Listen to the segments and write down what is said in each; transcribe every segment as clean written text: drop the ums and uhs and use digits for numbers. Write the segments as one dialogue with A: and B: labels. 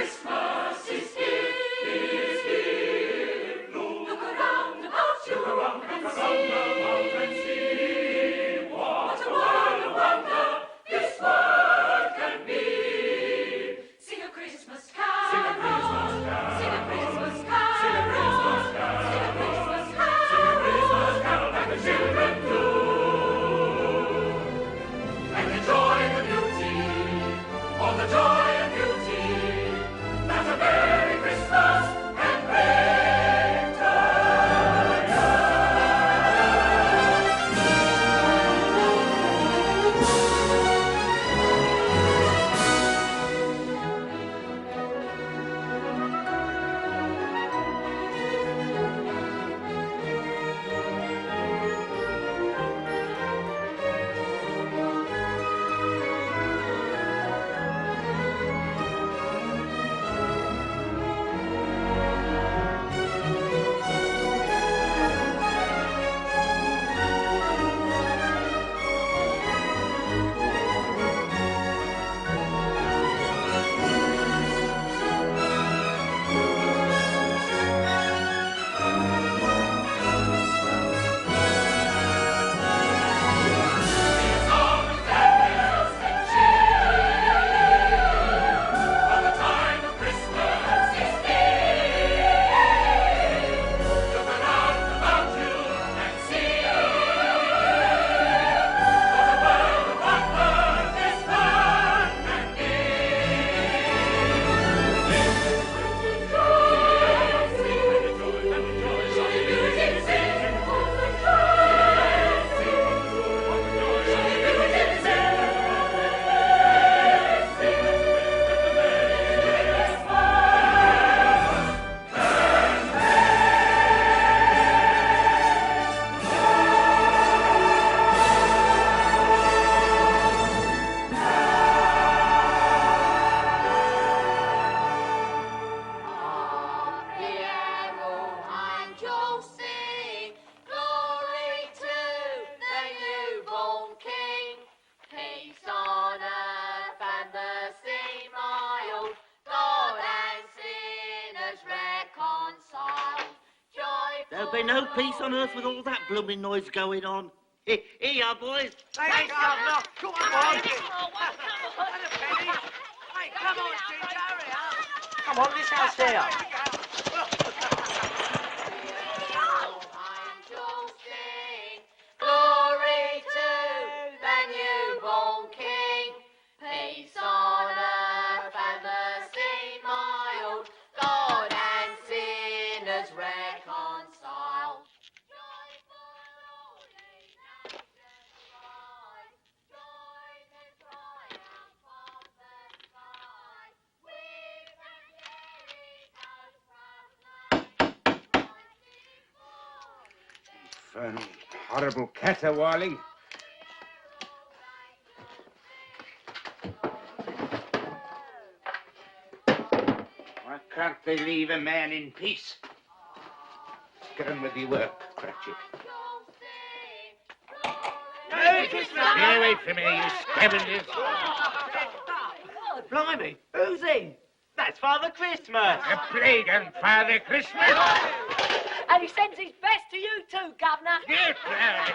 A: Christmas is here, is here. Look around about you and see what a world of wonder this world can be. Sing a Christmas carol, sing a Christmas carol, sing a Christmas carol, sing a Christmas carol, sing a Christmas carol, sing a Christmas carol like the children do. And enjoy the beauty, all the joy and beauty that a Merry Christmas can bring to
B: There'll be no peace on earth with all that blooming noise going on. Here you are, boys.
C: Thanks, Governor. Come on, Ginger. Hey, come on, Ginger, hurry up. Come on, this house here.
A: Glory to the newborn King. Peace on earth and mercy mild. God and sinners reconciled. Joy for all nations rise. Join in triumph of the sky. With the fairies as from
D: Infernal, horrible caterwauling. Why can't they leave a man in peace? Get on with your work, Cratchit.
C: Merry Christmas.
D: Get away from me, you scavengers.
C: Oh, blimey, who's he? That's Father Christmas.
D: A plague on Father Christmas.
E: And he sends his best to you too, Governor.
D: Get out.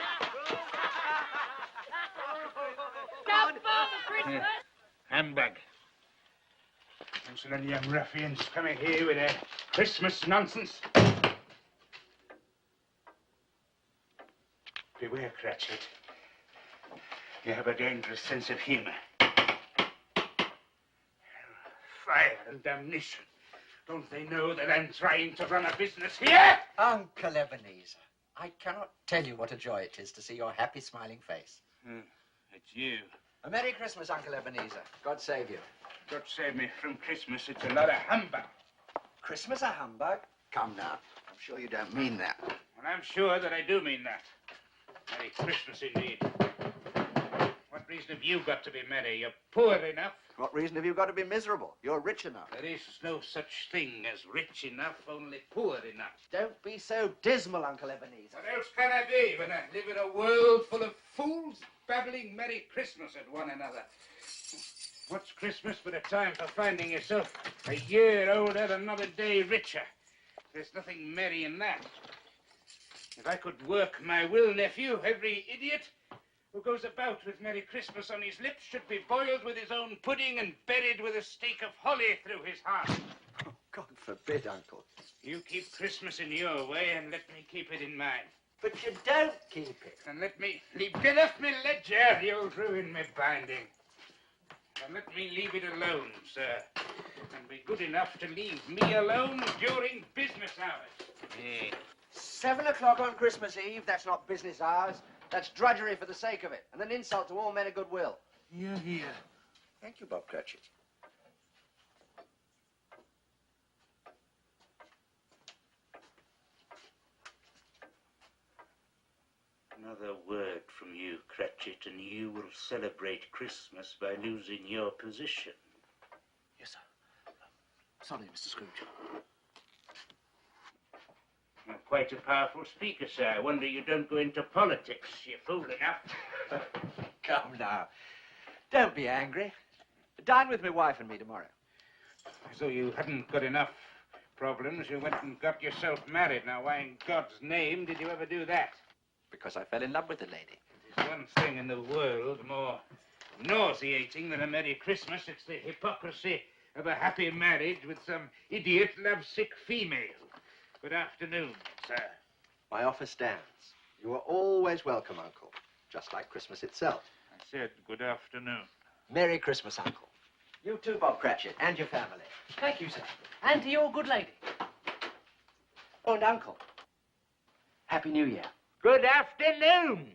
E: Now, Father Christmas.
D: Humbug. Those little young ruffians coming here with their Christmas nonsense. Beware, Cratchit. You have a dangerous sense of humor. Fire and damnation. Don't they know that I'm trying to run a business here?
F: Uncle Ebenezer, I cannot tell you what a joy it is to see your happy, smiling face.
D: It's you.
F: A Merry Christmas, Uncle Ebenezer. God save you.
D: God save me from Christmas. It's a lot of humbug.
F: Christmas a humbug? Come now. I'm sure you don't mean that.
D: And I'm sure that I do mean that. Merry Christmas indeed. What reason have you got to be merry? You're poor enough.
F: What reason have you got to be miserable? You're rich enough.
D: There is no such thing as rich enough, only poor enough.
F: Don't be so dismal, Uncle Ebenezer.
D: What else can I be when I live in a world full of fools babbling Merry Christmas at one another? What's Christmas but a time for finding yourself a year older and another day richer? There's nothing merry in that. If I could work my will, nephew, every idiot who goes about with Merry Christmas on his lips should be boiled with his own pudding and buried with a stake of holly through his heart.
F: Oh, God forbid, Uncle.
D: You keep Christmas in your way and let me keep it in mine.
F: But you don't keep it.
D: And let me get off me ledger, you'll ruin me binding. And let me leave it alone, sir. And be good enough to leave me alone during business hours.
C: 7 o'clock on Christmas Eve, that's not business hours. That's drudgery for the sake of it, and an insult to all men of goodwill.
F: Here, here. Thank you, Bob Cratchit.
B: Another word from you, Cratchit, and you will celebrate Christmas by losing your position.
C: Yes, sir. Sorry, Mr. Scrooge.
B: You're quite a powerful speaker, sir. I wonder you don't go into politics. You're fool enough.
C: Come now. Don't be angry. Dine with my wife and me tomorrow.
D: So you hadn't got enough problems. You went and got yourself married. Now, why in God's name did you ever do that?
C: Because I fell in love with the lady.
D: There's one thing in the world more nauseating than a Merry Christmas. It's the hypocrisy of a happy marriage with some idiot lovesick female. Good afternoon, sir.
F: My offer stands. You are always welcome, Uncle. Just like Christmas itself.
D: I said good afternoon.
C: Merry Christmas, Uncle. You too, Bob Cratchit, and your family.
E: Thank you, sir. And to your good lady.
C: Oh, and Uncle. Happy New Year.
D: Good afternoon.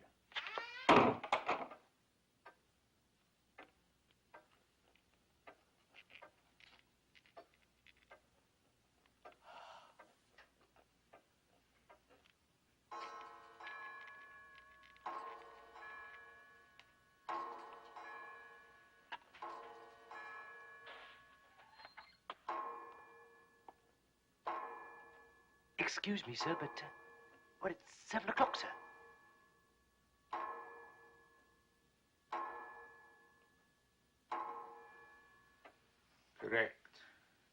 E: Excuse me, sir, but, well, it's 7 o'clock, sir.
D: Correct,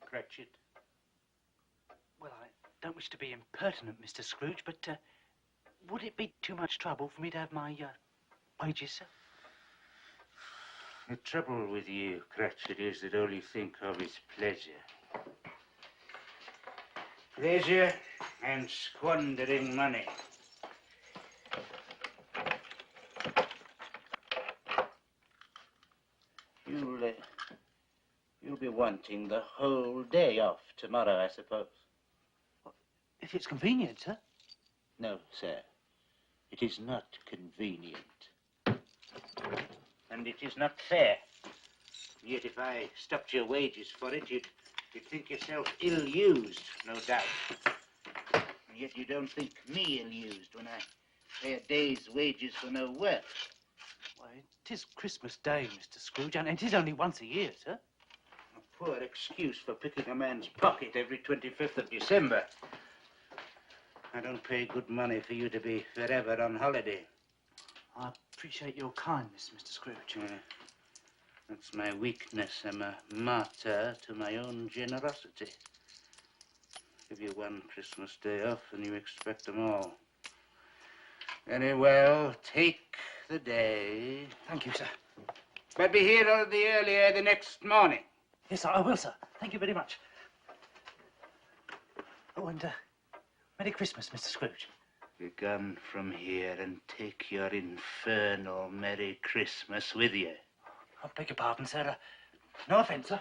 D: Cratchit.
E: Well, I don't wish to be impertinent, Mr. Scrooge, but, would it be too much trouble for me to have my, wages, sir?
B: The trouble with you, Cratchit, is that all you think of is pleasure. Pleasure and squandering money. You'll be wanting the whole day off tomorrow, I suppose.
E: If it's convenient, sir.
B: No, sir. It is not convenient. And it is not fair. Yet if I stopped your wages for it, you'd think yourself ill-used, no doubt. And yet you don't think me ill-used when I pay a day's wages for no work.
E: Why, it is Christmas Day, Mr. Scrooge, and it is only once a year, sir.
B: A poor excuse for picking a man's pocket every 25th of December. I don't pay good money for you to be forever on holiday.
E: I appreciate your kindness, Mr. Scrooge.
B: That's my weakness. I'm a martyr to my own generosity. Give you one Christmas day off and you expect them all. Very well, take the day.
E: Thank you, sir.
D: But be here all the earlier the next morning.
E: Yes, sir, I will, sir. Thank you very much. Oh, and, Merry Christmas, Mr. Scrooge.
B: Be gone from here and take your infernal Merry Christmas with you.
E: I beg your pardon, sir. No offence, sir.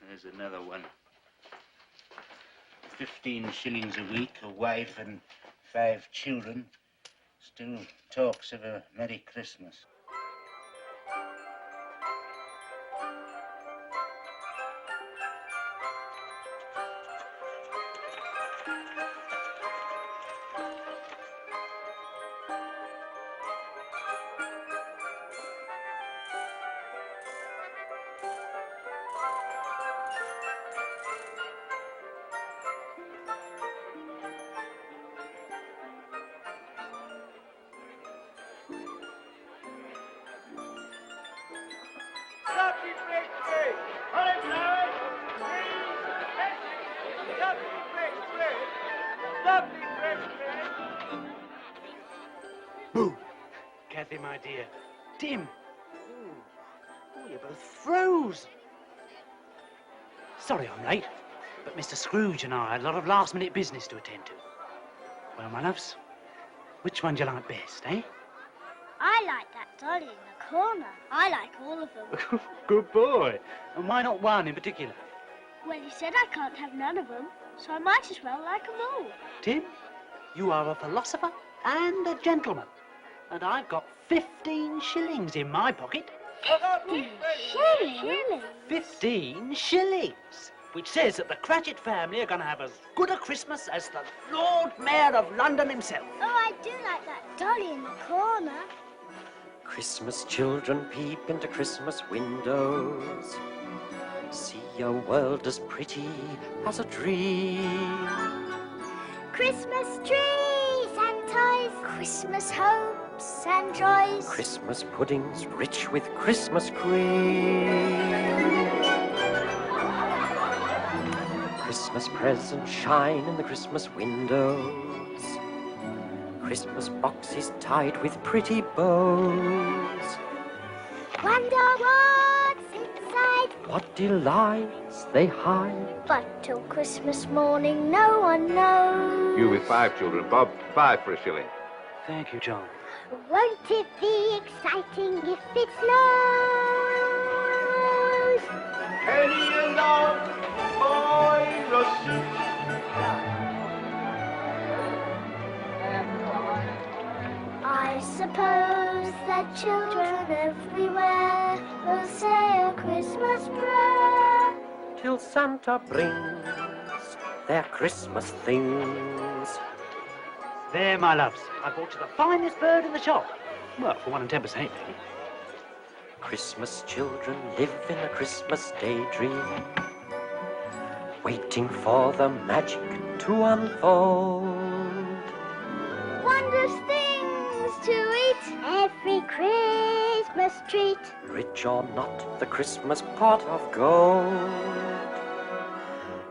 B: There's another one. 15 shillings a week, a wife and 5 children. Still talks of a Merry Christmas.
E: Boo! Kathy, my dear. Tim! Oh, you both froze. Sorry I'm late, but Mr. Scrooge and I had a lot of last-minute business to attend to. Well, my loves, which one do you like best, eh?
G: I like that dolly in the corner. I like all of them.
E: Good boy. And why not one in particular?
G: Well, you said I can't have none of them, so I might as well like them all.
E: Tim, you are a philosopher and a gentleman. And I've got 15 shillings in my pocket.
G: 15 shillings?
E: 15 shillings! Which says that the Cratchit family are going to have as good a Christmas as the Lord Mayor of London himself.
G: Oh, I do like that dolly in the corner.
H: Christmas children peep into Christmas windows, see a world as pretty as a dream.
G: Christmas trees and toys, Christmas hopes and joys.
H: Christmas puddings rich with Christmas cream. Christmas presents shine in the Christmas windows. Christmas boxes tied with pretty bows.
G: Wonder what's inside,
H: What delights they hide.
G: but till Christmas morning no one knows.
I: You with 5 children, Bob. 5 for a shilling.
E: Thank you, John.
G: Won't it be exciting if it snows?
C: Penny along, boy, Russell.
G: I suppose that children everywhere will say a Christmas prayer.
H: Till Santa brings their Christmas things.
E: There, my loves. I bought you the finest bird in the shop. Well, for 1 and 10%, maybe.
H: Christmas children live in a Christmas daydream, waiting for the magic to unfold.
G: Wondrous things to eat, every Christmas treat.
H: Rich or not, the Christmas pot of gold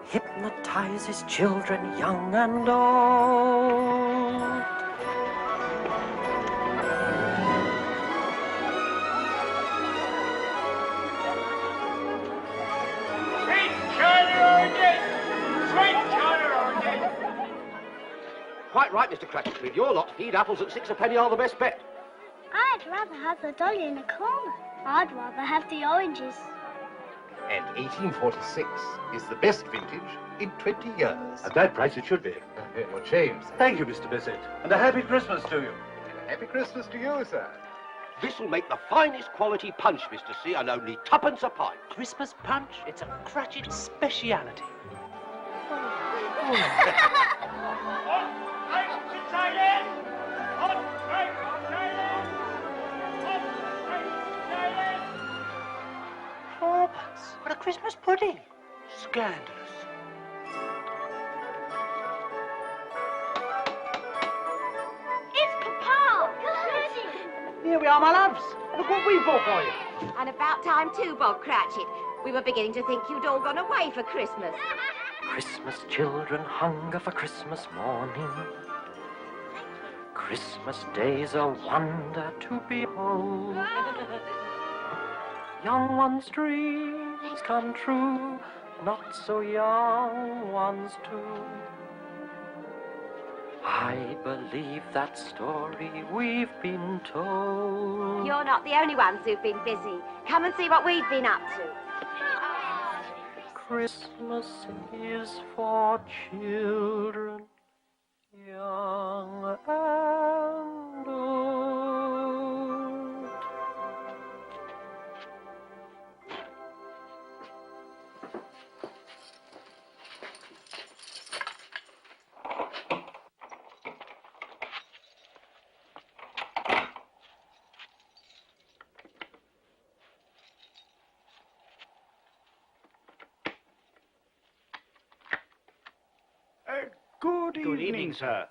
H: hypnotizes children young and old.
C: Quite right, Mr. Cratchit. With your lot, feed apples at 6 a penny are the best bet.
G: I'd rather have the dolly in the corner. I'd rather have the oranges.
I: And 1846 is the best vintage in 20 years.
J: At that price, it should be.
I: Your James.
J: Thank you, Mr. Bissett. And a happy Christmas to you.
I: Happy Christmas to you, sir.
C: This'll make the finest quality punch, Mr. C, and only 2p a pint.
E: Christmas punch? It's a Cratchit speciality. Fourpence for a Christmas pudding. Scandalous.
G: It's Papa!
E: Here we are, my loves. Look what we bought for you.
K: And about time too, Bob Cratchit. We were beginning to think you'd all gone away for Christmas.
H: Christmas children hunger for Christmas morning. Christmas day's a wonder to behold. Young ones' dreams come true, not so young ones too. I believe that story we've been told.
K: You're not the only ones who've been busy. Come and see what we've been up to.
H: Christmas is for children, young and old.
D: Good evening, sir.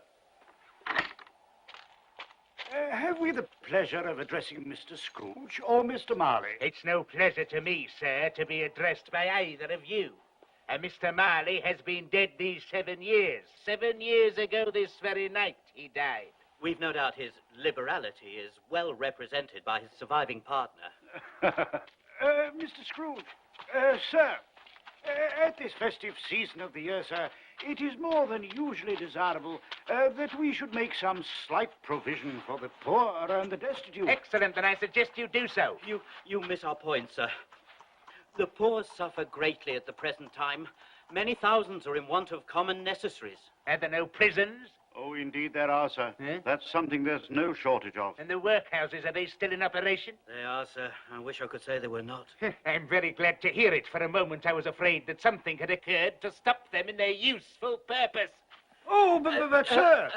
D: Have
L: Have we the pleasure of addressing Mr. Scrooge or Mr. Marley?
D: It's no pleasure to me, sir, to be addressed by either of you. Mr. Marley has been dead these 7 years. 7 years ago this very night he died.
E: We've no doubt his liberality is well represented by his surviving partner.
L: Mr. Scrooge, sir, at this festive season of the year, sir, it is more than usually desirable that we should make some slight provision for the poor and the destitute.
D: Excellent, then I suggest you do so.
E: You miss our point, sir. The poor suffer greatly at the present time. Many thousands are in want of common necessaries.
D: Are there no prisons?
L: Oh, indeed there are, sir. That's something there's no shortage of.
D: And the workhouses, are they still in operation?
E: They are, sir. I wish I could say they were not.
D: I'm very glad to hear it. For a moment I was afraid that something had occurred to stop them in their useful purpose.
L: Oh, but sir,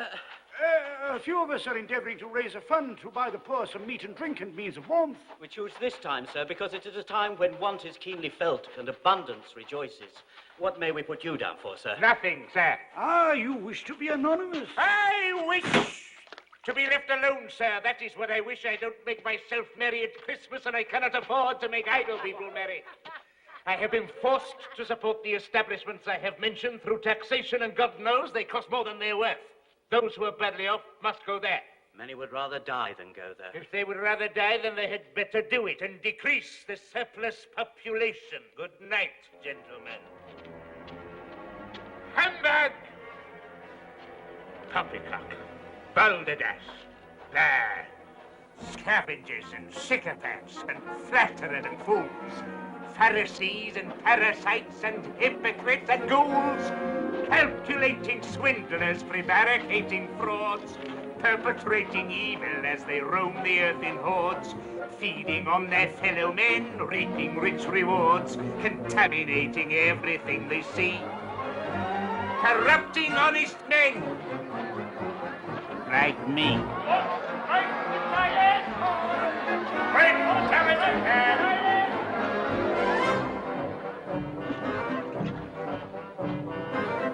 L: a few of us are endeavouring to raise a fund to buy the poor some meat and drink and means of warmth.
E: We choose this time, sir, because it is a time when want is keenly felt and abundance rejoices. What may we put you down for, sir?
D: Nothing, sir.
L: Ah, you wish to be anonymous.
D: I wish to be left alone, sir. That is what I wish. I don't make myself merry at Christmas, and I cannot afford to make idle people merry. I have been forced to support the establishments I have mentioned through taxation, and God knows they cost more than they're worth. Those who are badly off must go there.
E: Many would rather die than go there.
D: If they would rather die, then they had better do it and decrease the surplus population. Good night, gentlemen. Humbug! Poppycock, balderdash, liar, scavengers and sycophants and flatterers and fools, Pharisees and parasites and hypocrites and ghouls, calculating swindlers, prevaricating frauds, perpetrating evil as they roam the earth in hordes, feeding on their fellow men, reaping rich rewards, contaminating everything they see, corrupting honest men like me.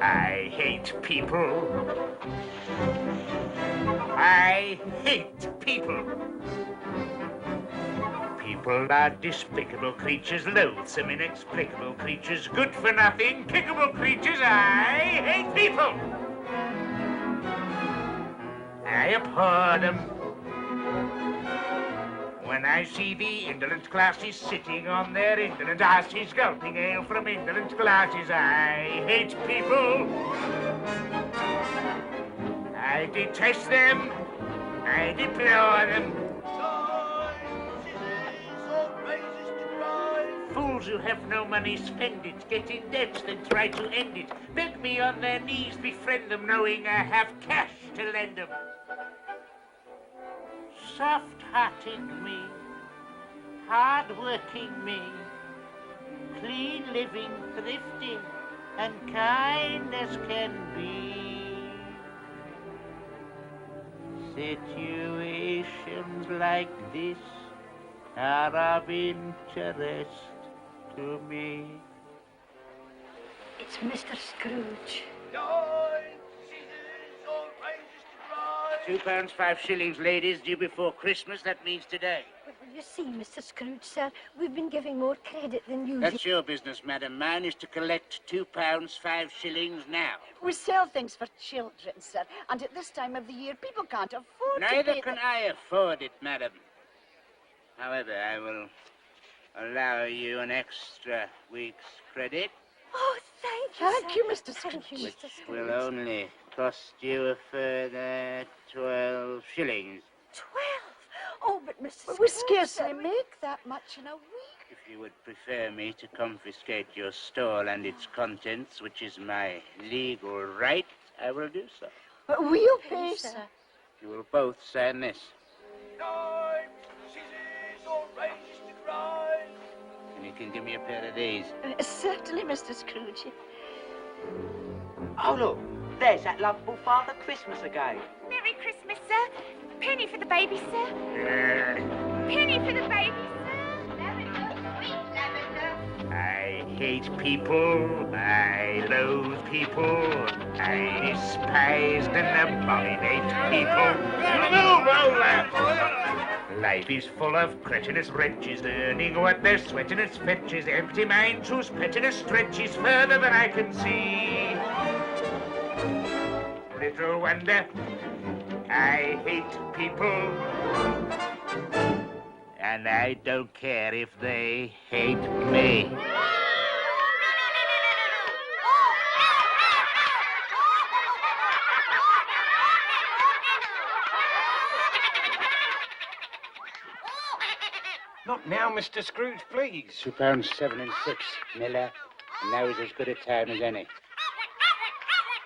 D: I hate people. I hate people. People are despicable creatures, loathsome, inexplicable creatures, good for nothing, kickable creatures. I hate people. I abhor them. When I see the indolent classes sitting on their indolent asses, gulping ale from indolent glasses, I hate people. I detest them. I deplore them. Fools who have no money spend it, get in debt, then try to end it. Beg me on their knees, befriend them, knowing I have cash to lend them. Soft-hearted me, hard-working me, clean-living, thrifty, and kind as can be. Situations like this are of interest to me.
M: It's Mr. Scrooge.
D: £2, 5 shillings, ladies, due before Christmas. That means today.
M: Well, you see, Mr. Scrooge, sir, we've been giving more credit than usual.
D: That's your business, madam. Mine is to collect £2, 5 shillings now.
N: We sell things for children, sir, and at this time of the year, people can't afford
D: Neither
N: to pay
D: can I afford it, madam. However, I will allow you an extra week's credit.
M: Oh,
N: Thank you, Mr. Scrooge.
M: Thank you, Mr. Scrooge.
D: Will only cost you a further 12 shillings.
M: 12? Oh, but Mr.
N: Well,
M: Scrooge...
N: we scarcely make that much in a week.
D: If you would prefer me to confiscate your stall and its contents, which is my legal right, I will do so.
N: But we'll pay, sir.
D: You will both sign this. And you can give me a pair of these.
N: Certainly, Mr. Scrooge.
O: Oh, look, there's that lovable Father Christmas again.
K: Merry Christmas, sir. Penny for the baby, sir. Penny for the baby, sir. Lavender, sweet lavender.
D: I hate people, I loathe people, I despise and abominate people. Move over! Life is full of cretinous wretches, earning what they're sweating as fetches, empty minds whose pettiness stretches further than I can see. Little wonder I hate people, and I don't care if they hate me.
L: Not now, Mr. Scrooge, please.
D: £2 7 and 6, Miller. And now is as good a time as any.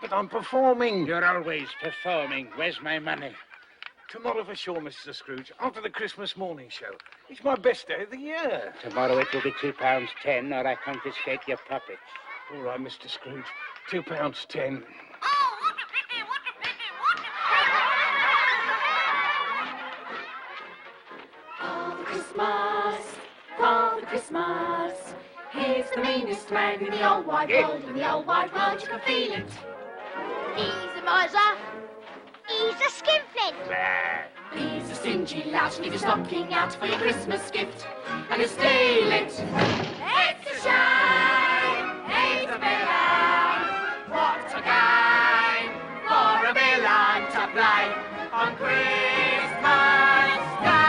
L: But I'm performing.
D: You're always performing. Where's my money?
L: Tomorrow for sure, Mr. Scrooge, after the Christmas morning show. It's my best day of the year.
D: Tomorrow it will be £2 10, or I confiscate your puppets.
L: All right, Mr. Scrooge. £2 10.
A: Father Christmas, Father Christmas, he's the meanest man in the whole wide world. In the whole wide world, you can feel it.
G: He's a miser. He's a skinflint.
A: He's a stingy lout, leave your stocking out for your Christmas gift, and he'll steal it. It's a shame, it's a villain. What a game for a villain to play on Christmas Day.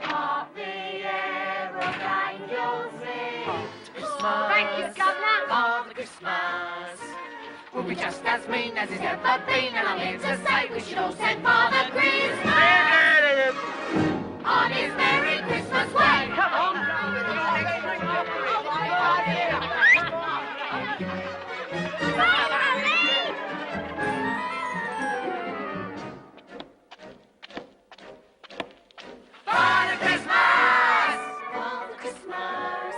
A: Hark the aeroplane you'll see. Christmas,
G: Thank you, Governor.
A: Father Christmas will be just as mean as he's ever been, and I'm here to say we should all send Father Christmas on his Merry Christmas way. Come on. Father Christmas! Father Christmas!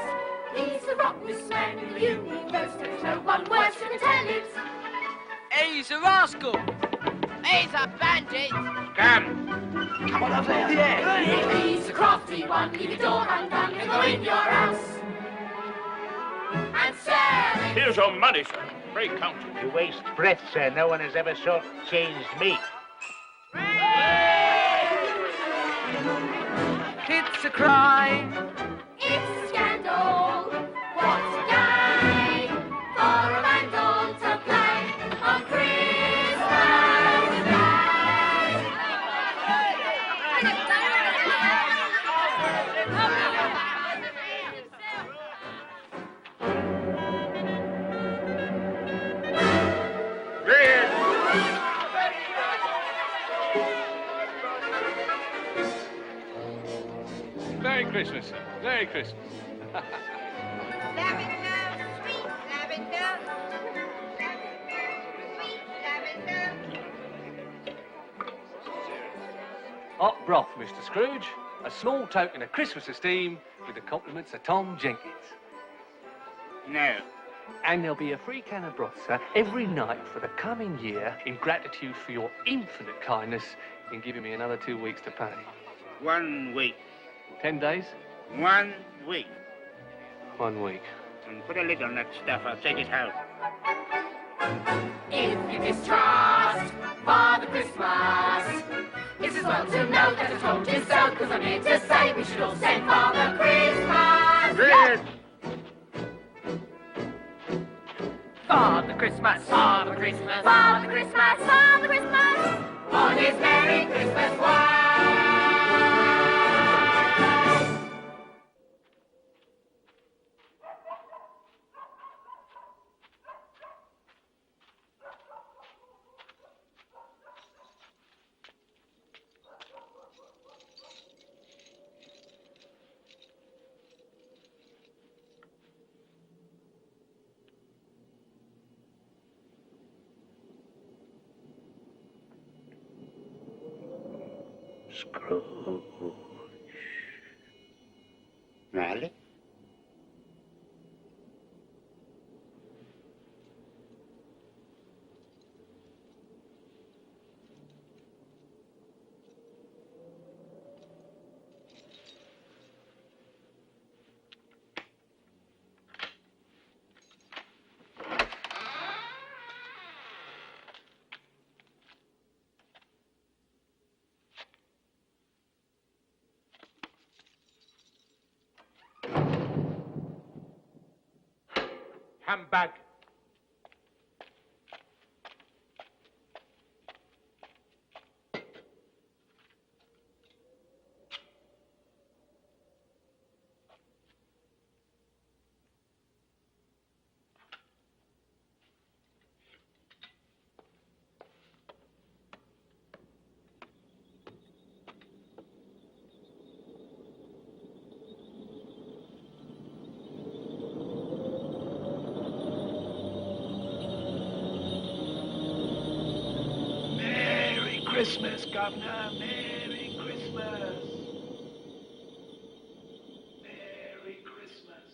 A: He's the rottenest man in the universe. There's no one worse who can tell it.
P: He's a rascal. He's a bandit.
D: Come
L: on over there. Yeah.
A: He's a crafty one. Leave your door undone and go in your house and sell it.
J: Here's your money, sir. Pray count it.
D: You waste breath, sir. No one has ever short-changed me.
P: It's a crime.
A: It's a scandal. What's a game for a vandal to play on Christmas Day?
J: Merry Christmas, sir. Merry Christmas.
K: Lavender, sweet lavender. Sweet lavender.
H: Hot broth, Mr. Scrooge. A small token of Christmas esteem with the compliments of Tom Jenkins.
D: No.
H: And there'll be a free can of broth, sir, every night for the coming year in gratitude for your infinite kindness in giving me another 2 weeks to pay.
D: 1 week.
H: 10 days?
D: 1 week.
H: 1 week.
D: And put a lid on that stuff. I'll take it home.
A: If you distrust Father Christmas, it's as well to know that I told you so, because I'm here to say we should all send Father Christmas.
D: Yes.
P: Father Christmas.
A: Father Christmas.
G: Father Christmas. Father Christmas.
A: On his Merry Christmas way.
B: Scrooge. Alec?
D: humbug.
L: Merry Christmas, Governor. Merry Christmas. Merry Christmas.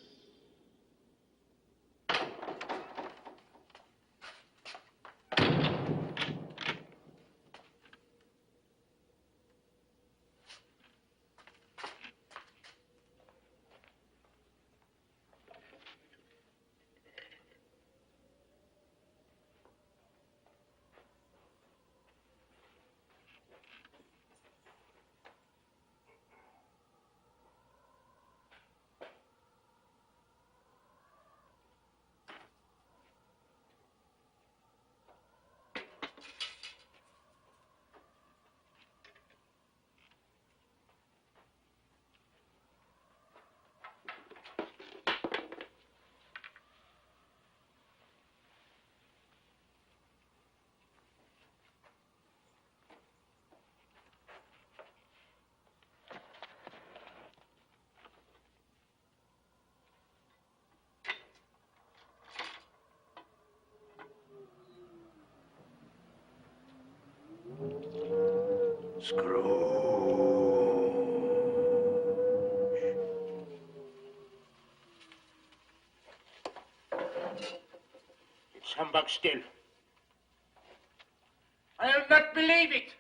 D: It's humbug still. I'll not believe it.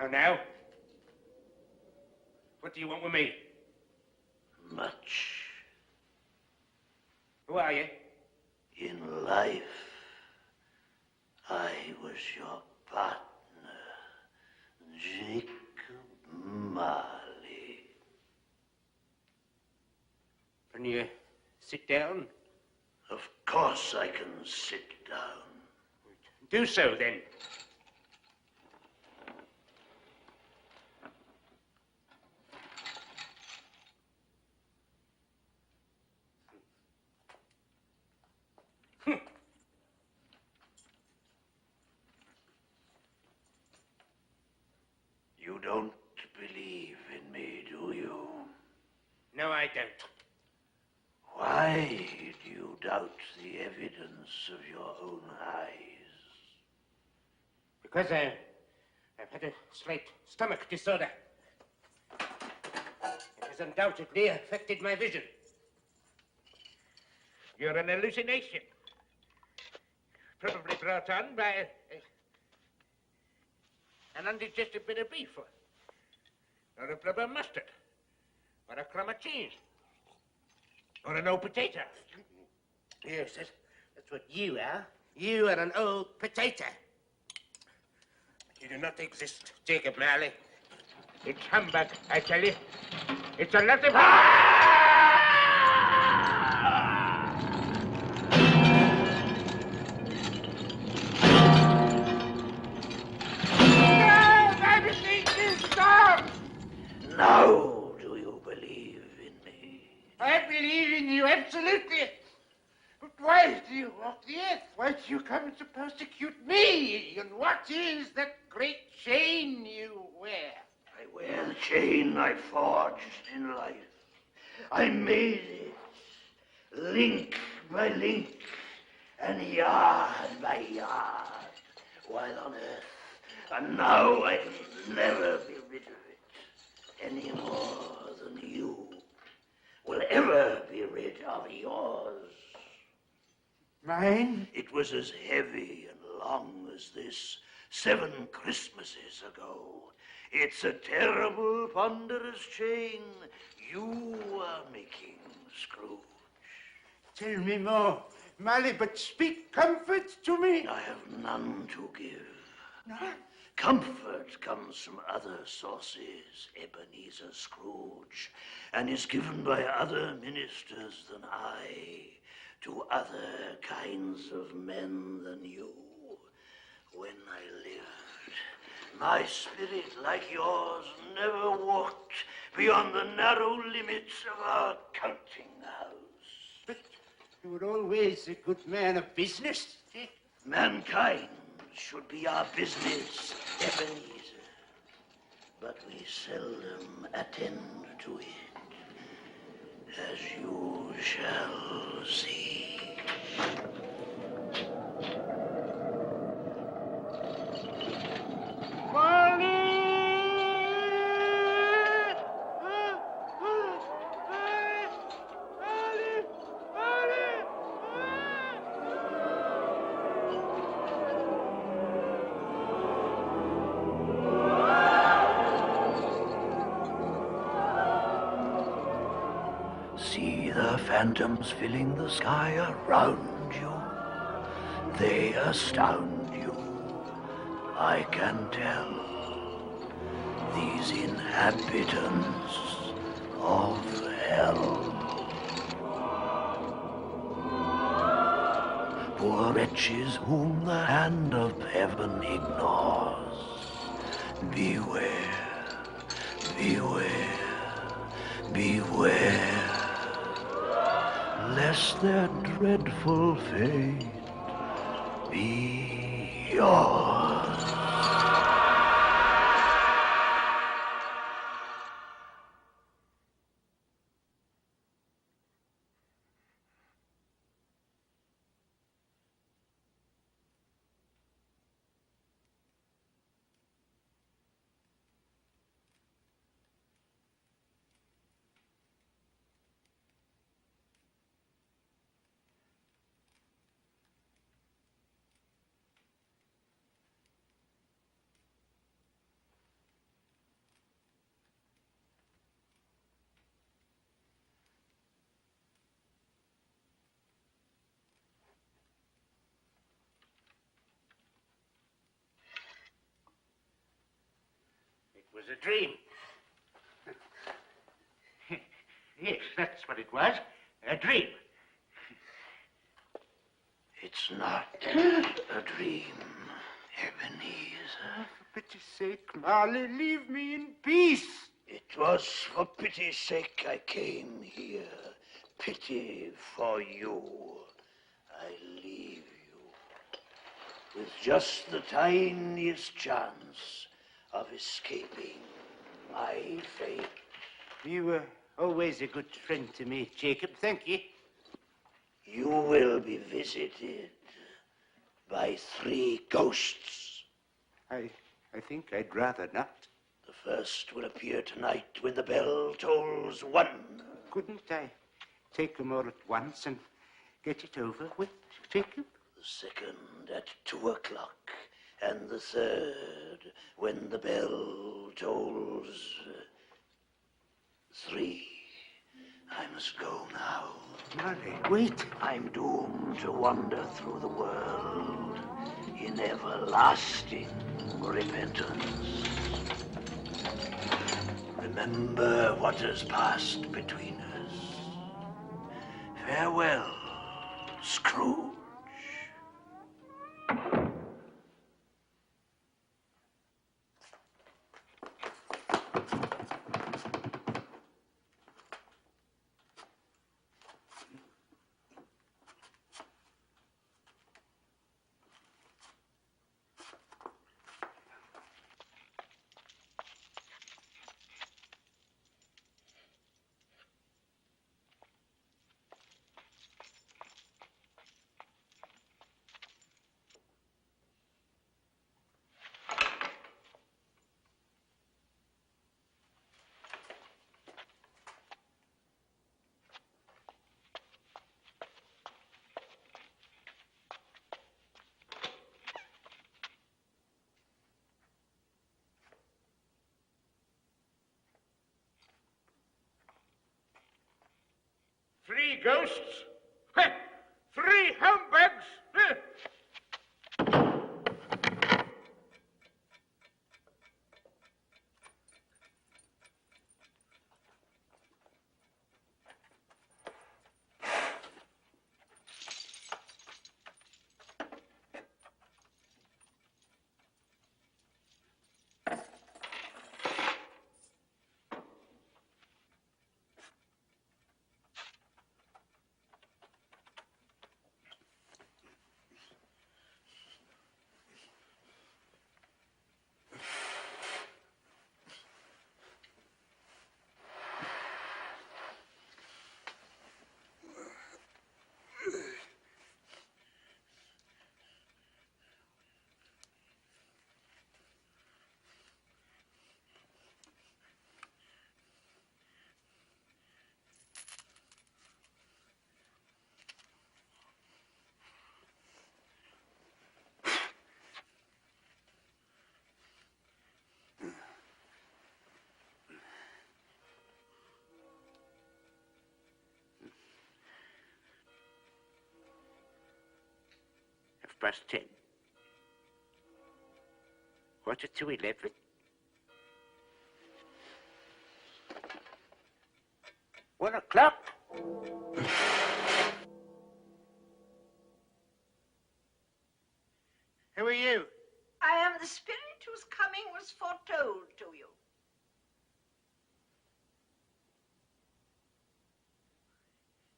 D: now? What do you want with me?
Q: Much.
D: Who are you?
Q: In life, I was your partner, Jacob Marley.
D: Can you sit down?
Q: Of course I can sit down.
D: Do so, then.
Q: You don't believe in me, do you?
D: No, I don't.
Q: Why do you doubt the evidence of your own eyes?
D: Because I've had a slight stomach disorder. It has undoubtedly affected my vision. You're an hallucination. Probably brought on by an undigested bit of beef, or a blubber mustard, or a crumb of cheese, or an old potato. Yes, that's what you are. You are an old potato. You do not exist, Jacob Marley. It's humbug, I tell you. It's a lot of...
Q: Now do you believe in me?
D: I believe in you, absolutely. But why do you walk the earth? Why do you come to persecute me? And what is that great chain you wear?
Q: I wear the chain I forged in life. I made it, link by link, and yard by yard, while on earth. And now I can never be rid of it, any more than you will ever be rid of yours.
D: Mine?
Q: It was as heavy and long as this 7 Christmases ago. It's a terrible, ponderous chain you are making, Scrooge.
D: Tell me more, Marley, but speak comfort to me.
Q: I have none to give.
D: No?
Q: Comfort comes from other sources, Ebenezer Scrooge, and is given by other ministers than I to other kinds of men than you. When I lived, my spirit, like yours, never walked beyond the narrow limits of our counting house.
D: But you were always a good man of business.
Q: Mankind should be our business, Ebenezer, but we seldom attend to it, as you shall see. See the phantoms filling the sky around you. They astound you. I can tell. These inhabitants of hell. Poor wretches whom the hand of heaven ignores. Beware, beware, beware, lest their dreadful fate be yours.
D: was a dream. Yes, that's what it was. A dream.
Q: It's not a dream, Ebenezer.
D: For pity's sake, Marley, leave me in peace.
Q: It was for pity's sake I came here. Pity for you. I leave you with just the tiniest chance of escaping my fate.
D: You were always a good friend to me, Jacob. Thank you.
Q: You will be visited by 3 ghosts.
D: I think I'd rather not.
Q: The first will appear tonight when the bell tolls 1.
D: Couldn't I take them all at once and get it over with, Jacob?
Q: The second at 2 o'clock, and the third when the bell tolls 3. I must go now.
D: Marley, wait.
Q: I'm doomed to wander through the world in everlasting repentance. Remember what has passed between us. Farewell, Scrooge.
D: Three ghosts? Heh! 3 humbugs? Heh! +10. Quarter to 11. One o'clock. Who are you?
R: I am the spirit whose coming was foretold to you.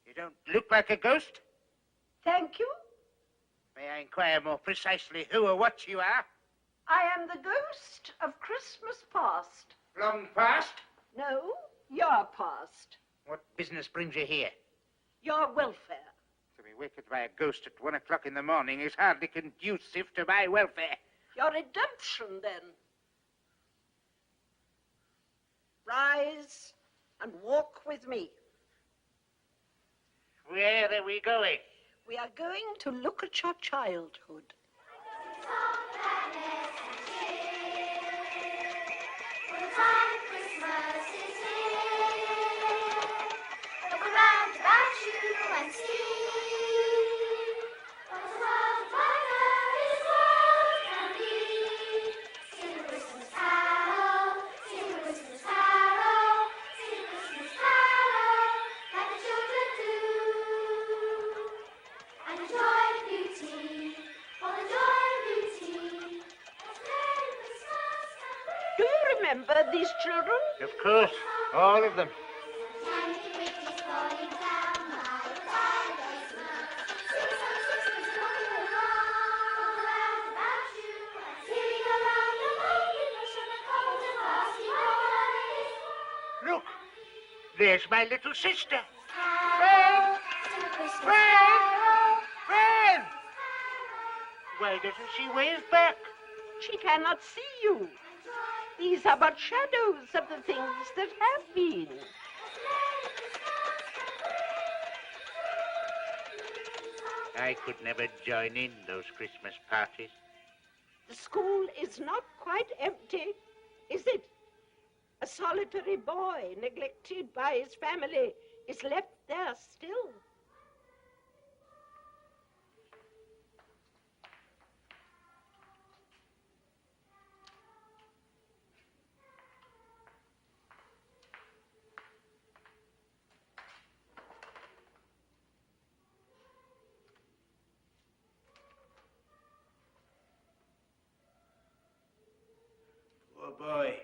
D: You don't look like a ghost.
R: Thank you.
D: May I inquire more precisely who or what you are?
R: I am the ghost of Christmas past.
D: Long past?
R: No, your past.
D: What business brings you here?
R: Your welfare.
D: To be wakened by a ghost at 1 o'clock in the morning is hardly conducive to my welfare.
R: Your redemption, then. Rise and walk with me.
D: Where are we going?
R: We are going to look at your childhood.
A: Look around about you and see what the world wonder is what can be. Sing a Christmas carol, sing
R: remember these children?
D: Of course, all of them. Look, there's my little sister. Fran! Fran! Fran! Why doesn't she wave back?
R: She cannot see you. These are but shadows of the things that have been.
D: I could never join in those Christmas parties.
R: The school is not quite empty, is it? A solitary boy, neglected by his family, is left there still.
D: Poor boy.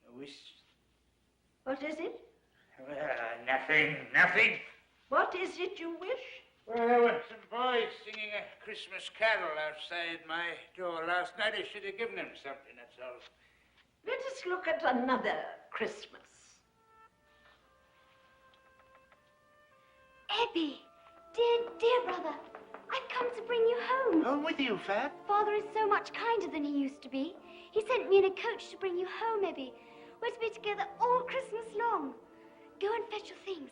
D: I wish...
R: What is it?
D: Nothing.
R: What is it you wish?
D: Well, there were some boys singing a Christmas carol outside my door last night. I should have given them something, that's all.
R: Let us look at another Christmas.
S: Ebbie, dear brother, I've come to bring you home.
D: Home with you, Fab?
S: Father is so much kinder than he used to be. He sent me in a coach to bring you home, Ebbie. We're to be together all Christmas long. Go and fetch your things.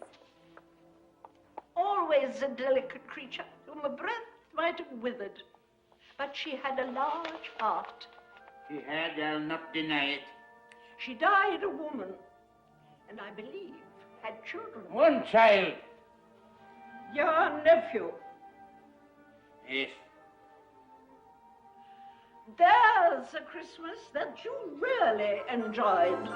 R: Always a delicate creature whom a breath might have withered. But she had a large heart.
D: She had, I'll not deny it.
R: She died a woman, and I believe had children.
D: One child.
R: Your nephew.
D: Yes.
R: There's a Christmas that you really enjoyed.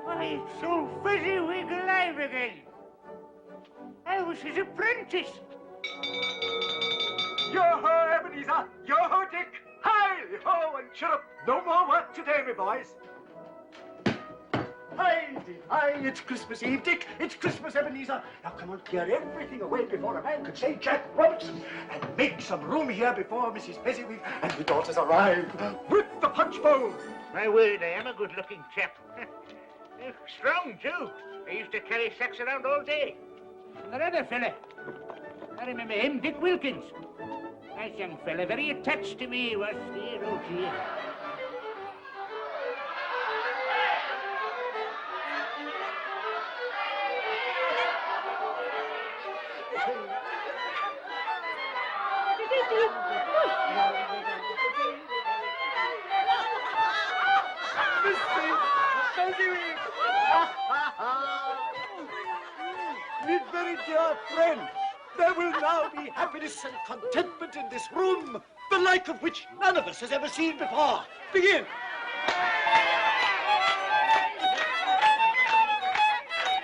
D: Why, it's so fezziwig alive again. I was his apprentice.
T: Yo-ho, Ebenezer! Yo-ho, Dick! Hi-ho, and shut up! No more work today, my boys. Hi, it's Christmas Eve, Dick. It's Christmas, Ebenezer. Now, come on, clear everything away before a man could say Jack Robinson, and make some room here before Mrs. Fezziwig and the daughters arrive with the punch bowl.
D: My word, I am a good-looking chap. Strong, too. I used to carry sacks around all day. And that other fella, I remember him, Dick Wilkins. Nice young fella, very attached to me, was dear, oh dear.
T: My very dear friend, there will now be happiness and contentment in this room, the like of which none of us has ever seen before. Begin.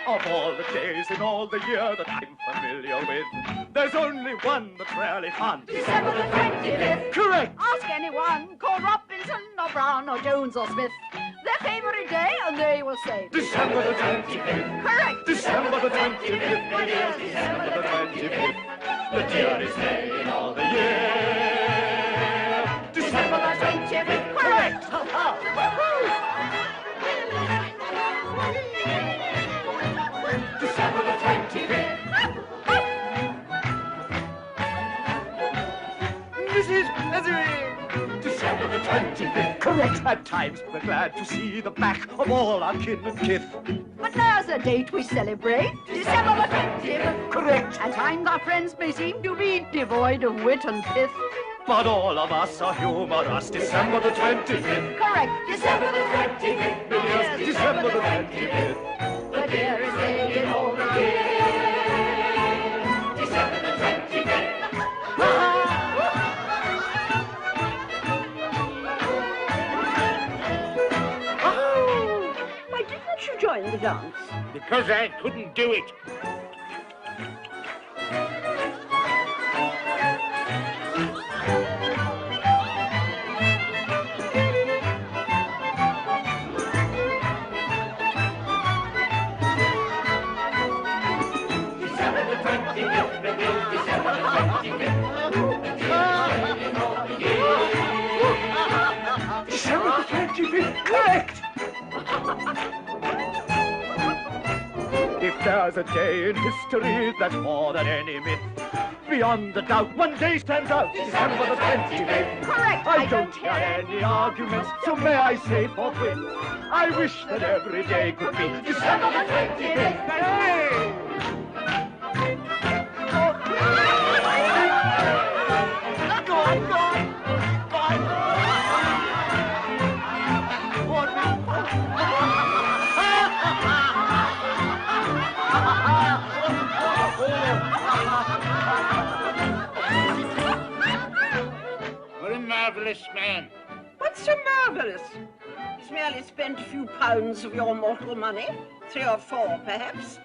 T: Of all the days in all the year that I'm familiar with, there's only one that's rarely fun.
N: December the 25th.
T: Correct.
N: Ask anyone, call Robinson or Brown or Jones or Smith, their favorite day, and they will say
T: December the 25th.
N: Correct.
T: December the 25th. My dear, December the 25th. The dearest day in all the year. December the 25th. Correct. December the 25th. Mrs. Fezziwig. December the 25th. Correct. At times we're glad to see the back of all our kin and kith.
N: But there's a date we celebrate, December the 25th.
T: Correct.
N: At times our friends may seem to be devoid of wit and pith.
T: But all of us are humorous. December the 25th.
N: Correct. December the 25th.
T: Yes, December the 25th.
N: The dearest day in all the year.
T: December the 25th.
R: Why didn't you join the dance?
D: Because I couldn't do it.
T: December the 25th, correct! If there's a day in history that's more than any myth, beyond the doubt, one day stands out, December the 25th.
N: Correct.
T: I don't hear any arguments, so may I say forthwith, I wish that every day could be December the 25th. Hey! Go on, go on, go on.
D: What a marvellous man.
R: What's so marvellous? He's merely spent a few pounds of your mortal money. 3 or 4, perhaps.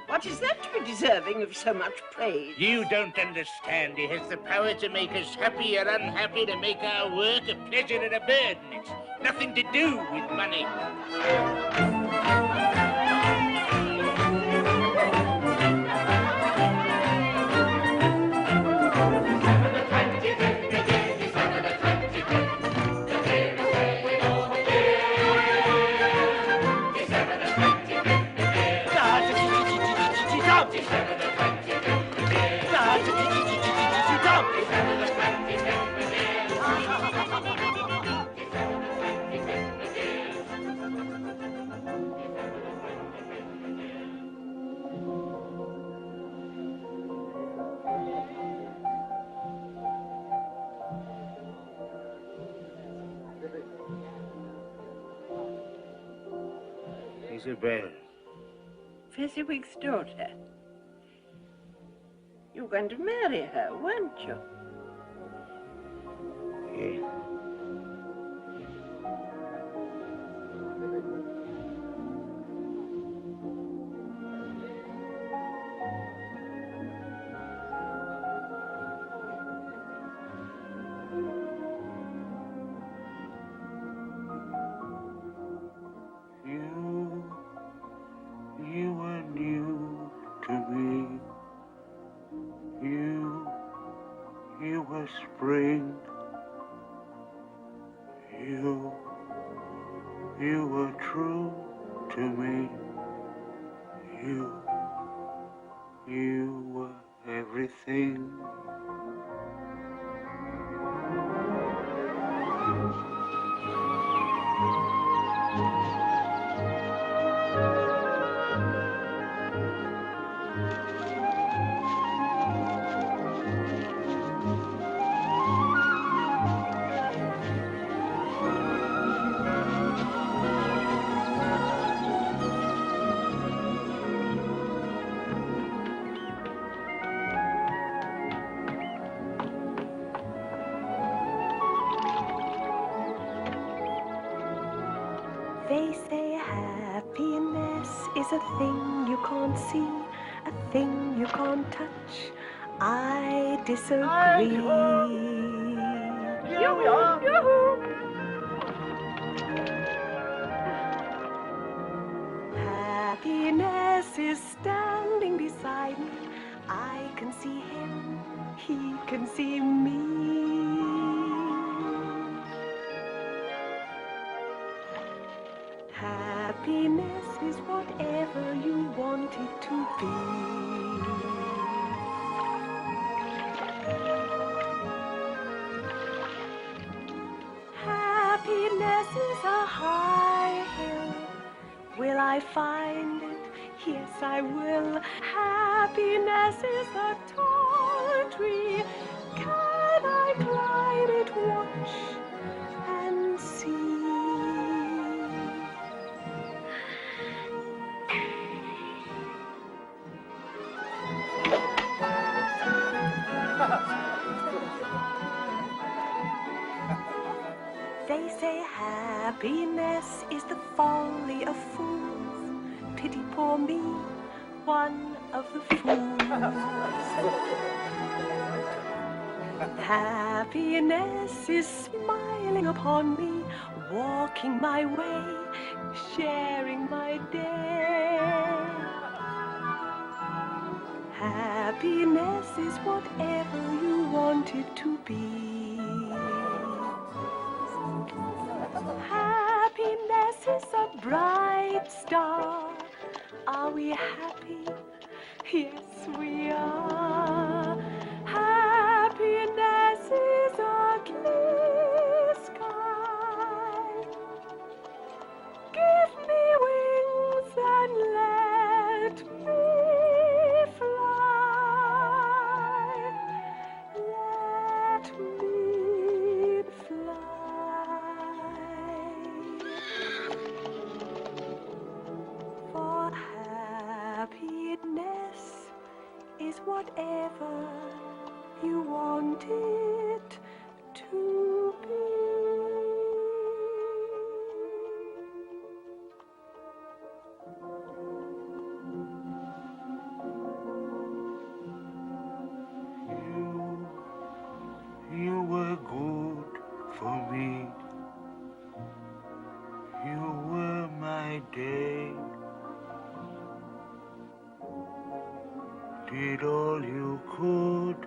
R: What is that to be deserving of so much praise?
D: You don't understand. He has the power to make us happy or unhappy, to make our work a pleasure and a burden. It's nothing to do with money. Isabel.
R: Fezziwig's daughter. You were going to marry her, weren't you?
D: Yes. You were new to me. You were spring. You were true to me. You were everything.
U: They say happiness is a thing you can't see, a thing you can't touch. I disagree.
T: Here we are.
U: Happiness is standing beside me. I can see him, he can see me. Happiness is whatever you want it to be. Happiness is a high hill. Will I find it? Yes, I will. Happiness is a tall tree. Can I climb it? Watch and see. They say happiness is the folly of fools. Pity poor me, one of the fools. Happiness is smiling upon me, walking my way, sharing my day. Happiness is whatever you want it to be. Happiness is a bright star. Are we happy? Yes, we are. Happiness is a clear sky. Give me wings and let me fly. Let me fly. For happiness is whatever you want it to be.
D: You were good for me. You were my day. Did all you could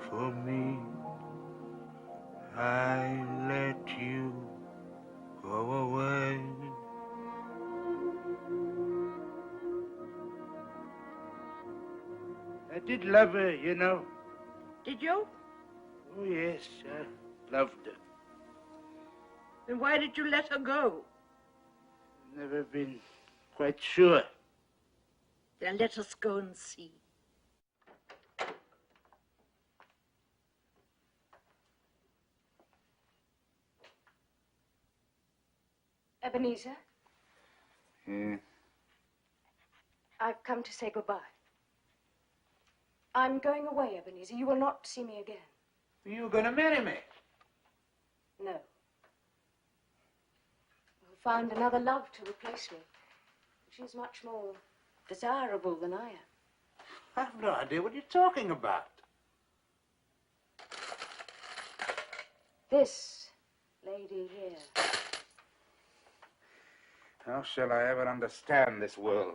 D: for me. I let you go away. I did love her, you know.
R: Did you?
D: Oh, yes, I loved her.
R: Then why did you let her go?
D: Never been quite sure.
R: Then let us go and see.
F: Ebenezer,
D: Yeah.
F: I've come to say goodbye. I'm going away, Ebenezer. You will not see me again.
D: You gonna marry me?
F: No. You'll find another love to replace me. She's much more desirable than I am.
D: I have no idea what you're talking about.
F: This lady here.
D: How shall I ever understand this world?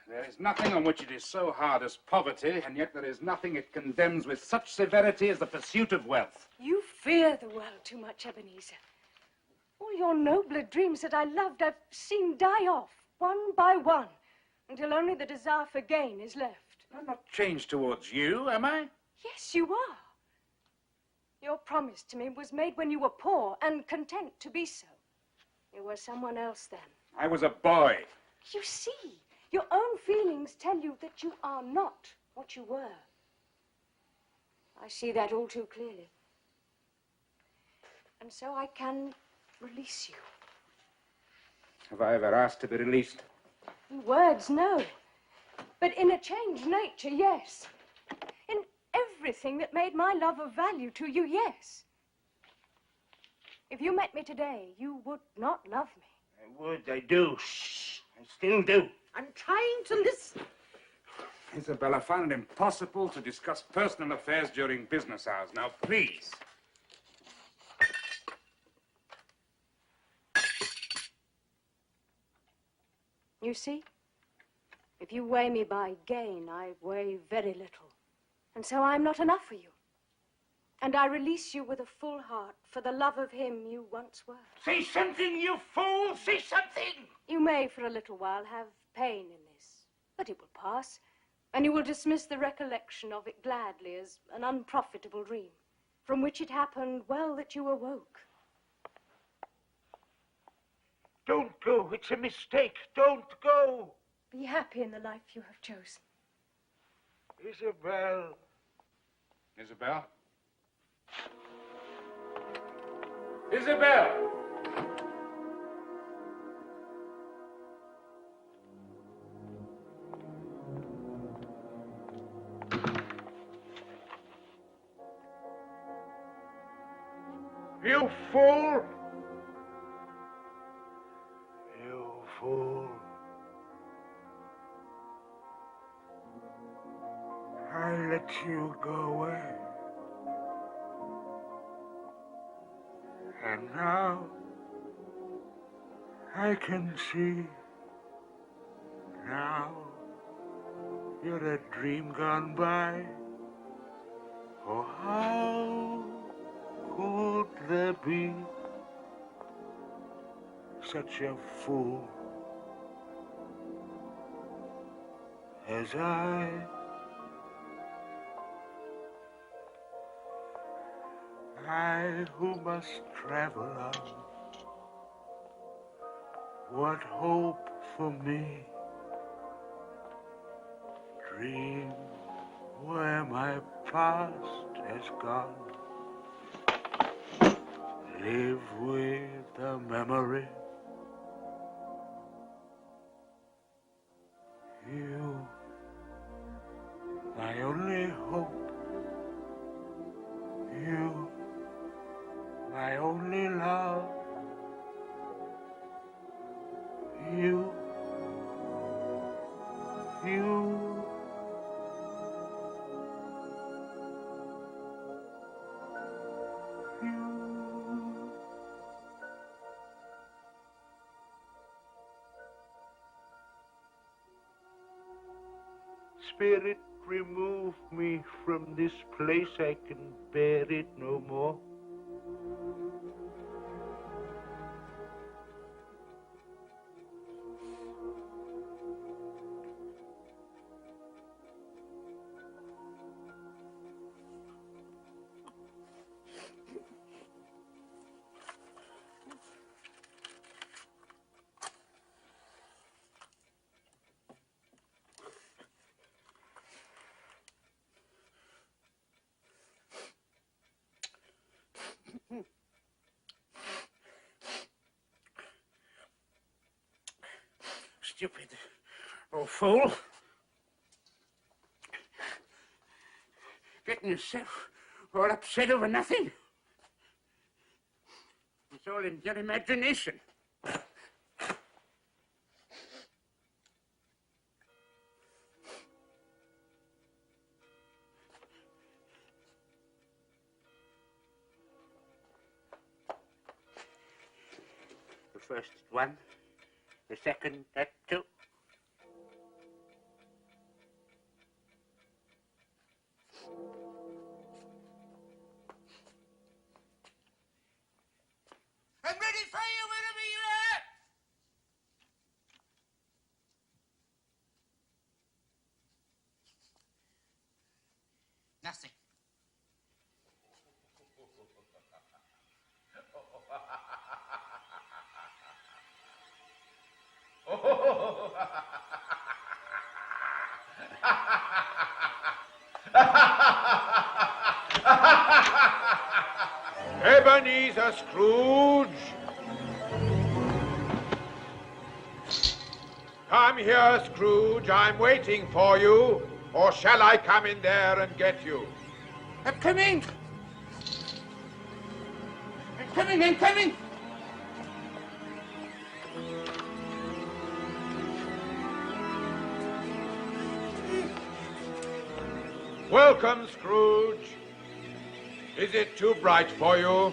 D: There is nothing on which it is so hard as poverty, and yet there is nothing it condemns with such severity as the pursuit of wealth.
F: You fear the world too much, Ebenezer. All your nobler dreams that I loved, I've seen die off, one by one, until only the desire for gain is left.
D: I'm not changed towards you, am I?
F: Yes, you are. Your promise to me was made when you were poor and content to be so. You were someone else then.
D: I was a boy.
F: You see, your own feelings tell you that you are not what you were. I see that all too clearly. And so I can release you.
D: Have I ever asked to be released?
F: In words, no. But in a changed nature, yes. In everything that made my love of value to you, yes. If you met me today, you would not love me.
D: I would, I do. Shh, I still do.
R: I'm trying to listen.
D: Isabel, I find it impossible to discuss personal affairs during business hours. Now, please.
F: You see, if you weigh me by gain, I weigh very little. And so I'm not enough for you. And I release you with a full heart for the love of him you once were.
D: Say something, you fool! Say something!
F: You may, for a little while, have pain in this, but it will pass, and you will dismiss the recollection of it gladly as an unprofitable dream, from which it happened well that you awoke.
D: Don't go. It's a mistake. Don't go.
F: Be happy in the life you have chosen.
D: Isabel. Isabel? Isabel! You fool! You fool. I let you go away. And now I can see. Now You're a dream gone by. Oh, how could there be such a fool as I? I who must travel on. What hope for me? Dream where my past has gone. Live with the memory. You, my only hope. You, my only love. You. Spirit, remove me from this place. I can bear it no more. Stupid old fool. Getting yourself all upset over nothing. It's all in your imagination. The first one. The second, that two. I'm ready for you whenever you are. Nothing.
J: Ebenezer Scrooge! Come here, Scrooge. I'm waiting for you. Or shall I come in there and get you?
D: I'm coming. I'm coming.
J: Welcome, Scrooge. Is it too bright for you?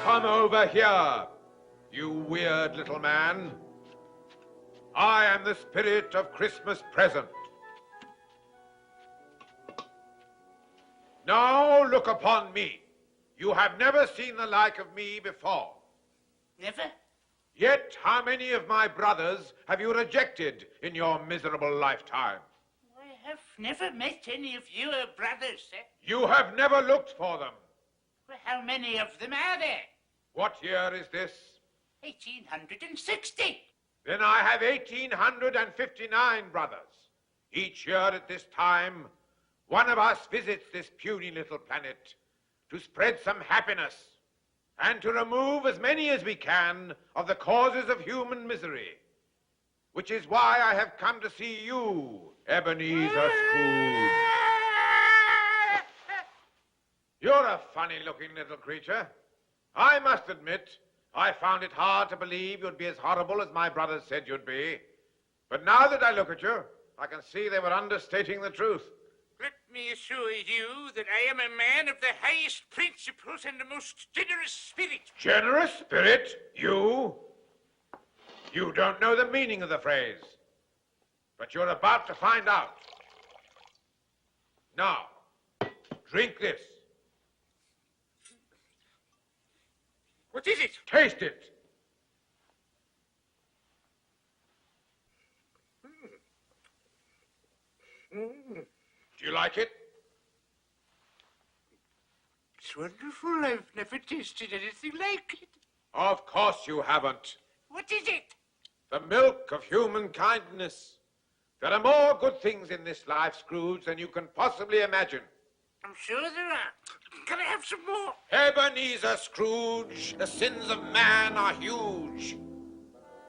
J: Come over here, you weird little man. I am the spirit of Christmas present. Now look upon me. You have never seen the like of me before.
D: Never?
J: Yet how many of my brothers have you rejected in your miserable lifetime?
D: I have never met any of your brothers, sir.
J: You have never looked for them.
D: Well, how many of them are there?
J: What year is this?
D: 1860.
J: Then I have 1859 brothers. Each year at this time, one of us visits this puny little planet to spread some happiness and to remove as many as we can of the causes of human misery, which is why I have come to see you, Ebenezer Scrooge. You're a funny-looking little creature. I must admit, I found it hard to believe you'd be as horrible as my brothers said you'd be. But now that I look at you, I can see they were understating the truth.
D: Let me assure you that I am a man of the highest principles and the most generous spirit.
J: Generous spirit? You? You don't know the meaning of the phrase. But you're about to find out. Now, drink this.
D: What is it?
J: Taste it. Do you like it?
D: It's wonderful. I've never tasted anything like it.
J: Of course you haven't.
D: What is it?
J: The milk of human kindness. There are more good things in this life, Scrooge, than you can possibly imagine.
D: I'm sure there are. Can I have some more?
J: Ebenezer Scrooge, the sins of man are huge.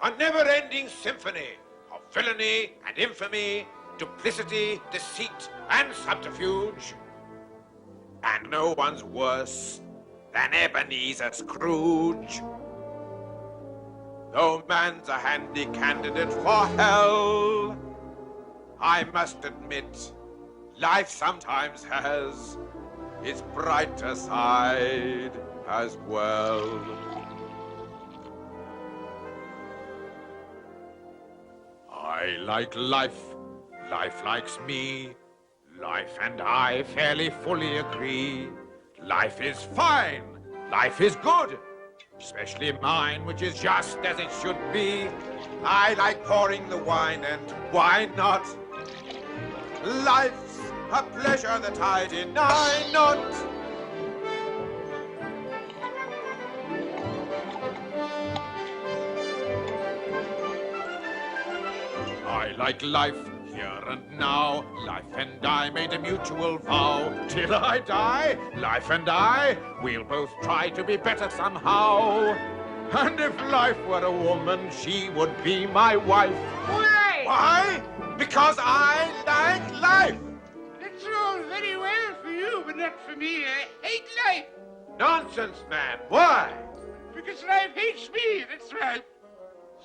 J: A never-ending symphony of villainy and infamy, duplicity, deceit, and subterfuge. And no one's worse than Ebenezer Scrooge. Though man's a handy candidate for hell, I must admit, life sometimes has its brighter side as well. I like life, life likes me, life and I fairly fully agree. Life is fine, life is good, especially mine, which is just as it should be. I like pouring the wine, and why not? Life's a pleasure that I deny not. I like life here and now. Life and I made a mutual vow. Till I die, life and I, we'll both try to be better somehow. And if life were a woman, she would be my wife.
D: Why?
J: Why? Because I like life.
D: That's all very well for you, but not for me. I hate life.
J: Nonsense, man. Why?
D: Because life hates me, that's right.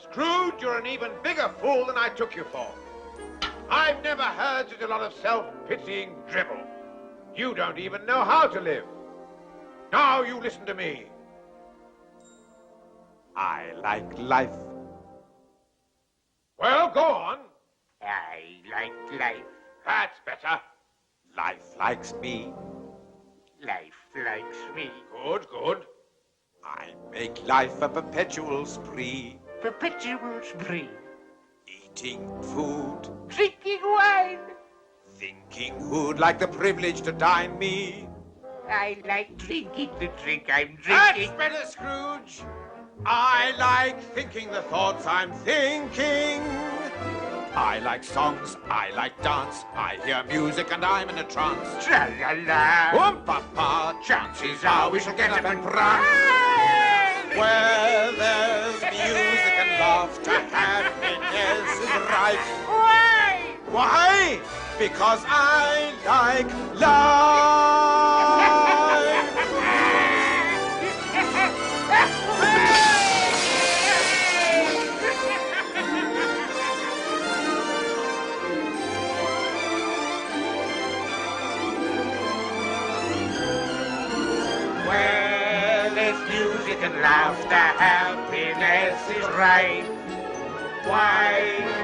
J: Scrooge, you're an even bigger fool than I took you for. I've never heard such a lot of self-pitying dribble. You don't even know how to live. Now you listen to me. I like life. Well, go on.
D: I like life.
J: That's better. Life likes me.
D: Life likes me.
J: Good, good. I make life a perpetual spree.
D: Perpetual spree.
J: Eating food.
D: Drinking wine.
J: Thinking who'd like the privilege to dine me.
D: I like drinking the drink I'm drinking.
J: That's better, Scrooge. I like thinking the thoughts I'm thinking. I like songs, I like dance, I hear music and I'm in a trance.
D: Tra-la-la.
J: Oom-pa-pa, chances are we shall get up and prance. Where there's music and laughter, happiness is rife.
D: Why?
J: Why? Because I like life.
D: Music and laughter, happiness is right. Why?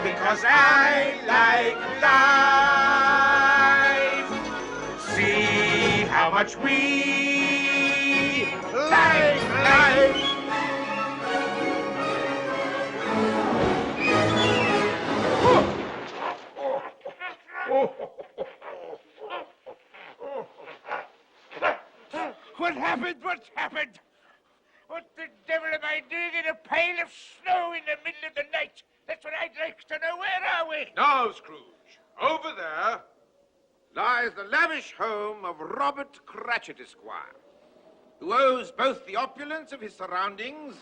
D: Because I like life. See how much we like life. What happened? What's happened? What the devil am I doing in a pile of snow in the middle of the night? That's what I'd like to know. Where are we?
J: Now, Scrooge, over there lies the lavish home of Robert Cratchit, Esquire, who owes both the opulence of his surroundings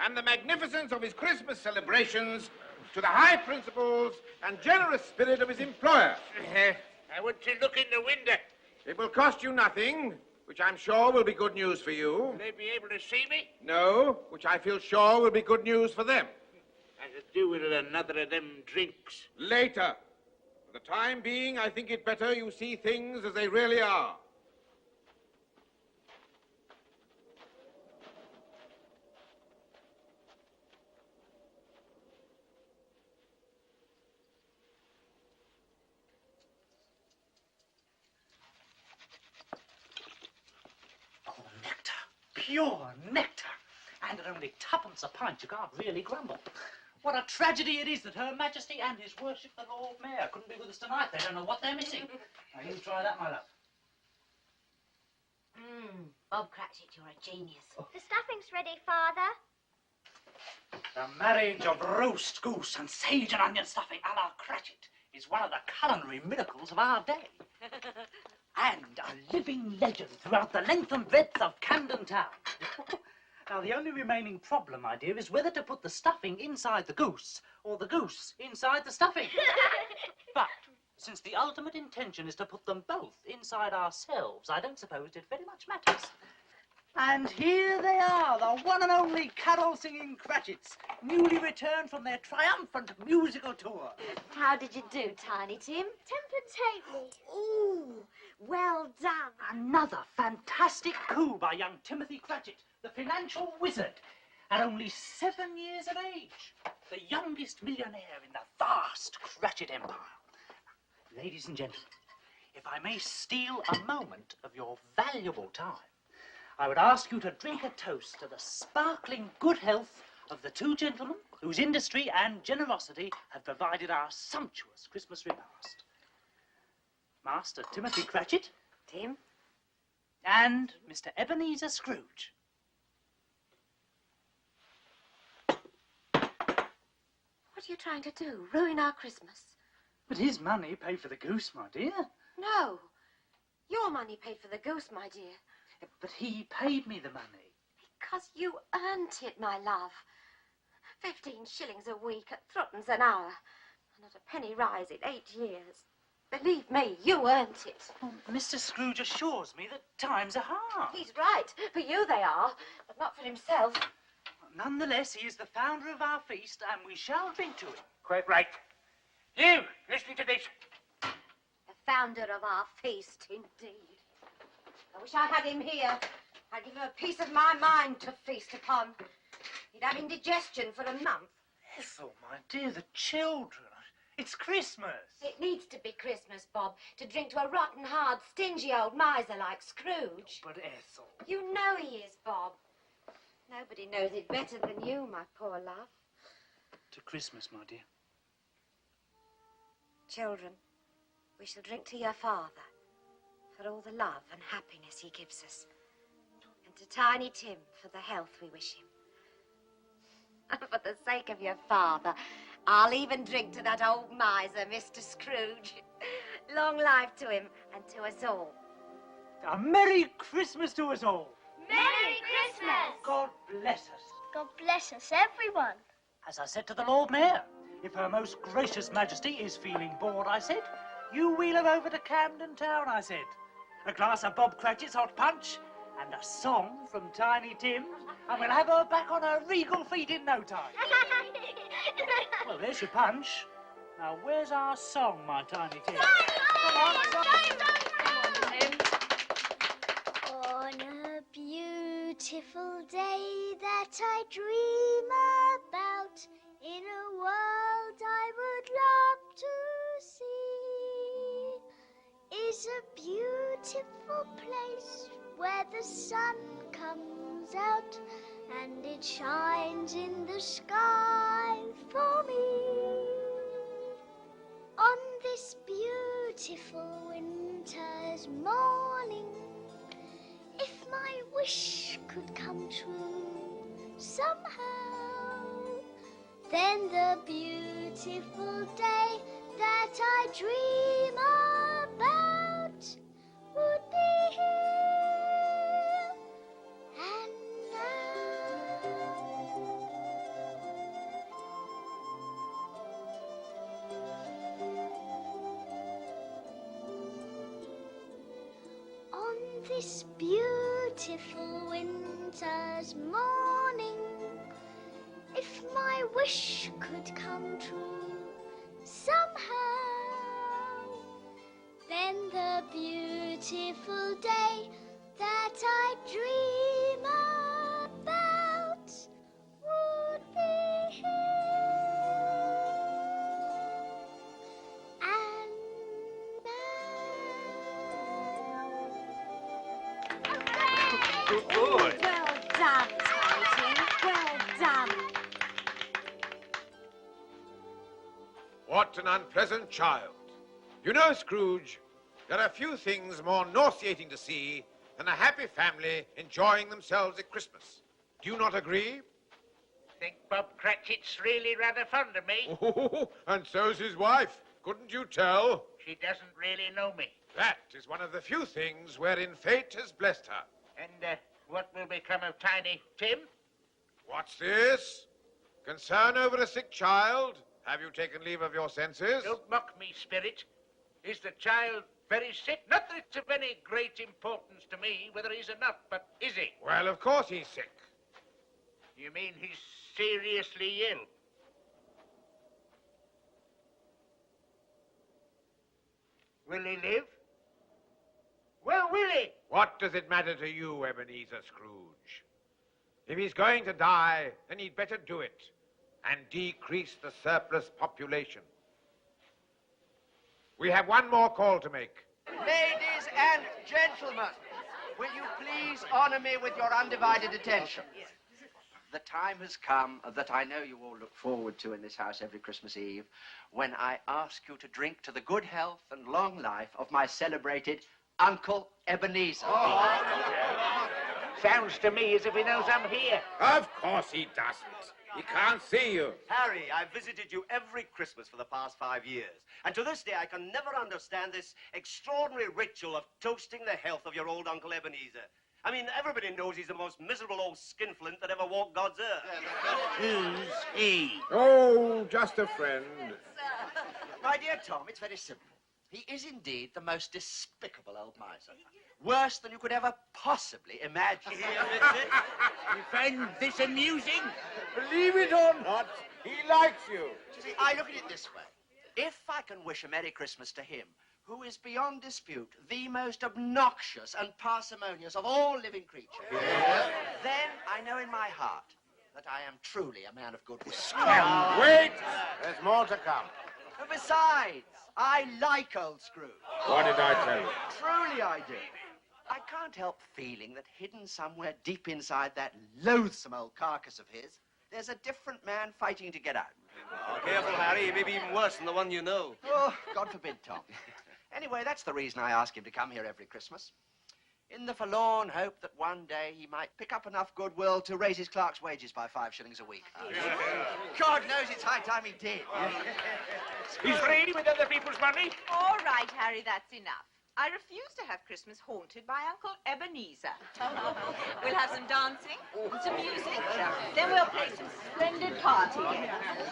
J: and the magnificence of his Christmas celebrations to the high principles and generous spirit of his employer.
D: I want to look in the window.
J: It will cost you nothing, which I'm sure will be good news for you.
D: Will they be able to see me?
J: No, which I feel sure will be good news for them.
D: I could do with another of them drinks.
J: Later. For the time being, I think it better you see things as they really are.
E: Pure nectar. And at only twopence a pint, you can't really grumble. What a tragedy it is that Her Majesty and His Worship the Lord Mayor couldn't be with us tonight. They don't know what they're missing. Now, you try that, my love.
K: Bob Cratchit, you're a genius.
S: The stuffing's ready, Father.
E: The marriage of roast goose and sage and onion stuffing a la Cratchit is one of the culinary miracles of our day. And a living legend throughout the length and breadth of Camden Town. Now, the only remaining problem, my dear, is whether to put the stuffing inside the goose or the goose inside the stuffing. But since the ultimate intention is to put them both inside ourselves, I don't suppose it very much matters. And here they are, the one and only carol-singing Cratchits, newly returned from their triumphant musical tour.
K: How did you do, Tiny Tim?
S: Temperance halfpenny.
K: Ooh, well done.
E: Another fantastic coup by young Timothy Cratchit, the financial wizard, at only 7 years of age, the youngest millionaire in the vast Cratchit empire. Ladies and gentlemen, if I may steal a moment of your valuable time, I would ask you to drink a toast to the sparkling good health of the two gentlemen whose industry and generosity have provided our sumptuous Christmas repast. Master Timothy Cratchit.
K: Tim.
E: And Mr. Ebenezer Scrooge.
K: What are you trying to do? Ruin our Christmas?
E: But his money paid for the goose, my dear.
K: No. Your money paid for the goose, my dear.
E: But he paid me the money.
K: Because you earned it, my love. 15 shillings a week at threepence an hour. And not a penny rise in 8 years. Believe me, you earned it.
E: Oh, Mr. Scrooge assures me that times are hard.
K: He's right. For you they are, but not for himself.
E: Nonetheless, he is the founder of our feast, and we shall drink to him.
D: Quite right. You, listening to this?
K: The founder of our feast, indeed. I wish I had him here. I'd give him a piece of my mind to feast upon. He'd have indigestion for a month.
E: Ethel, my dear, the children. It's Christmas.
K: It needs to be Christmas, Bob, to drink to a rotten, hard, stingy old miser like Scrooge.
E: But Ethel...
K: You know he is, Bob. Nobody knows it better than you, my poor love.
E: To Christmas, my dear.
K: Children, we shall drink to your father for all the love and happiness he gives us. And to Tiny Tim for the health we wish him. For the sake of your father, I'll even drink to that old miser, Mr. Scrooge. Long life to him and to us all.
E: A Merry Christmas to us all.
S: Merry Christmas!
E: God bless us.
S: God bless us, everyone.
E: As I said to the Lord Mayor, if Her Most Gracious Majesty is feeling bored, I said, you wheel her over to Camden Town, I said. A glass of Bob Cratchit's hot punch and a song from Tiny Tim, and we'll have her back on her regal feet in no time. Well, there's your punch. Now, where's our song, my Tiny Tim? Come on,
S: On a beautiful day that I dream about, in a world I would love to see, is a beautiful place where the sun comes out and it shines in the sky for me. On this beautiful winter's morning, if my wish could come true somehow, then the beautiful day that I dream about would be here and now. On this beautiful winter's morning, if my wish could come true somehow,
G: beautiful day that I dream about would be here. And
J: Good boy.
K: Well done, Titan. Well done.
J: What an unpleasant child. You know, Scrooge, there are few things more nauseating to see than a happy family enjoying themselves at Christmas. Do you not agree?
D: Think Bob Cratchit's really rather fond of me.
J: Oh, and so's his wife. Couldn't you tell?
D: She doesn't really know me.
J: That is one of the few things wherein fate has blessed her.
D: And what will become of Tiny Tim?
J: What's this? Concern over a sick child? Have you taken leave of your senses?
D: Don't mock me, Spirit. Is the child very sick? Not that it's of any great importance to me whether he's or not, but is he?
J: Well, of course he's sick.
D: You mean he's seriously ill? Will he live? Well, will he?
J: What does it matter to you, Ebenezer Scrooge? If he's going to die, then he'd better do it and decrease the surplus population. We have one more call to make.
C: Ladies and gentlemen, will you please honor me with your undivided attention? The time has come that I know you all look forward to in this house every Christmas Eve, when I ask you to drink to the good health and long life of my celebrated Uncle Ebenezer.
D: Sounds to me as if he knows I'm here.
J: Of course he doesn't. He can't see you.
I: Harry, I've visited you every Christmas for the past 5 years. And to this day, I can never understand this extraordinary ritual of toasting the health of your old Uncle Ebenezer. I mean, everybody knows he's the most miserable old skinflint that ever walked God's earth.
D: Who's he?
J: Oh, just a friend.
C: My dear Tom, it's very simple. He is indeed the most despicable old miser. Worse than you could ever possibly imagine.
D: You find this amusing?
J: Believe it or not, he likes you.
C: You see, I look at it this way. If I can wish a Merry Christmas to him, who is beyond dispute the most obnoxious and parsimonious of all living creatures, then I know in my heart that I am truly a man of good will.
J: Wait! There's more to come.
C: And besides, I like old Scrooge.
J: What did I tell you?
C: Truly I do. I can't help feeling that hidden somewhere deep inside that loathsome old carcass of his, there's a different man fighting to get out.
I: Oh, careful, Harry. He may be even worse than the one you know.
C: Oh, God forbid, Tom. Anyway, that's the reason I ask him to come here every Christmas. In the forlorn hope that one day he might pick up enough goodwill to raise his clerk's wages by 5 shillings a week. God knows it's high time he did.
D: He's free with other people's money?
N: All right, Harry, that's enough. I refuse to have Christmas haunted by Uncle Ebenezer. We'll have some dancing, some music, then we'll play some splendid party games.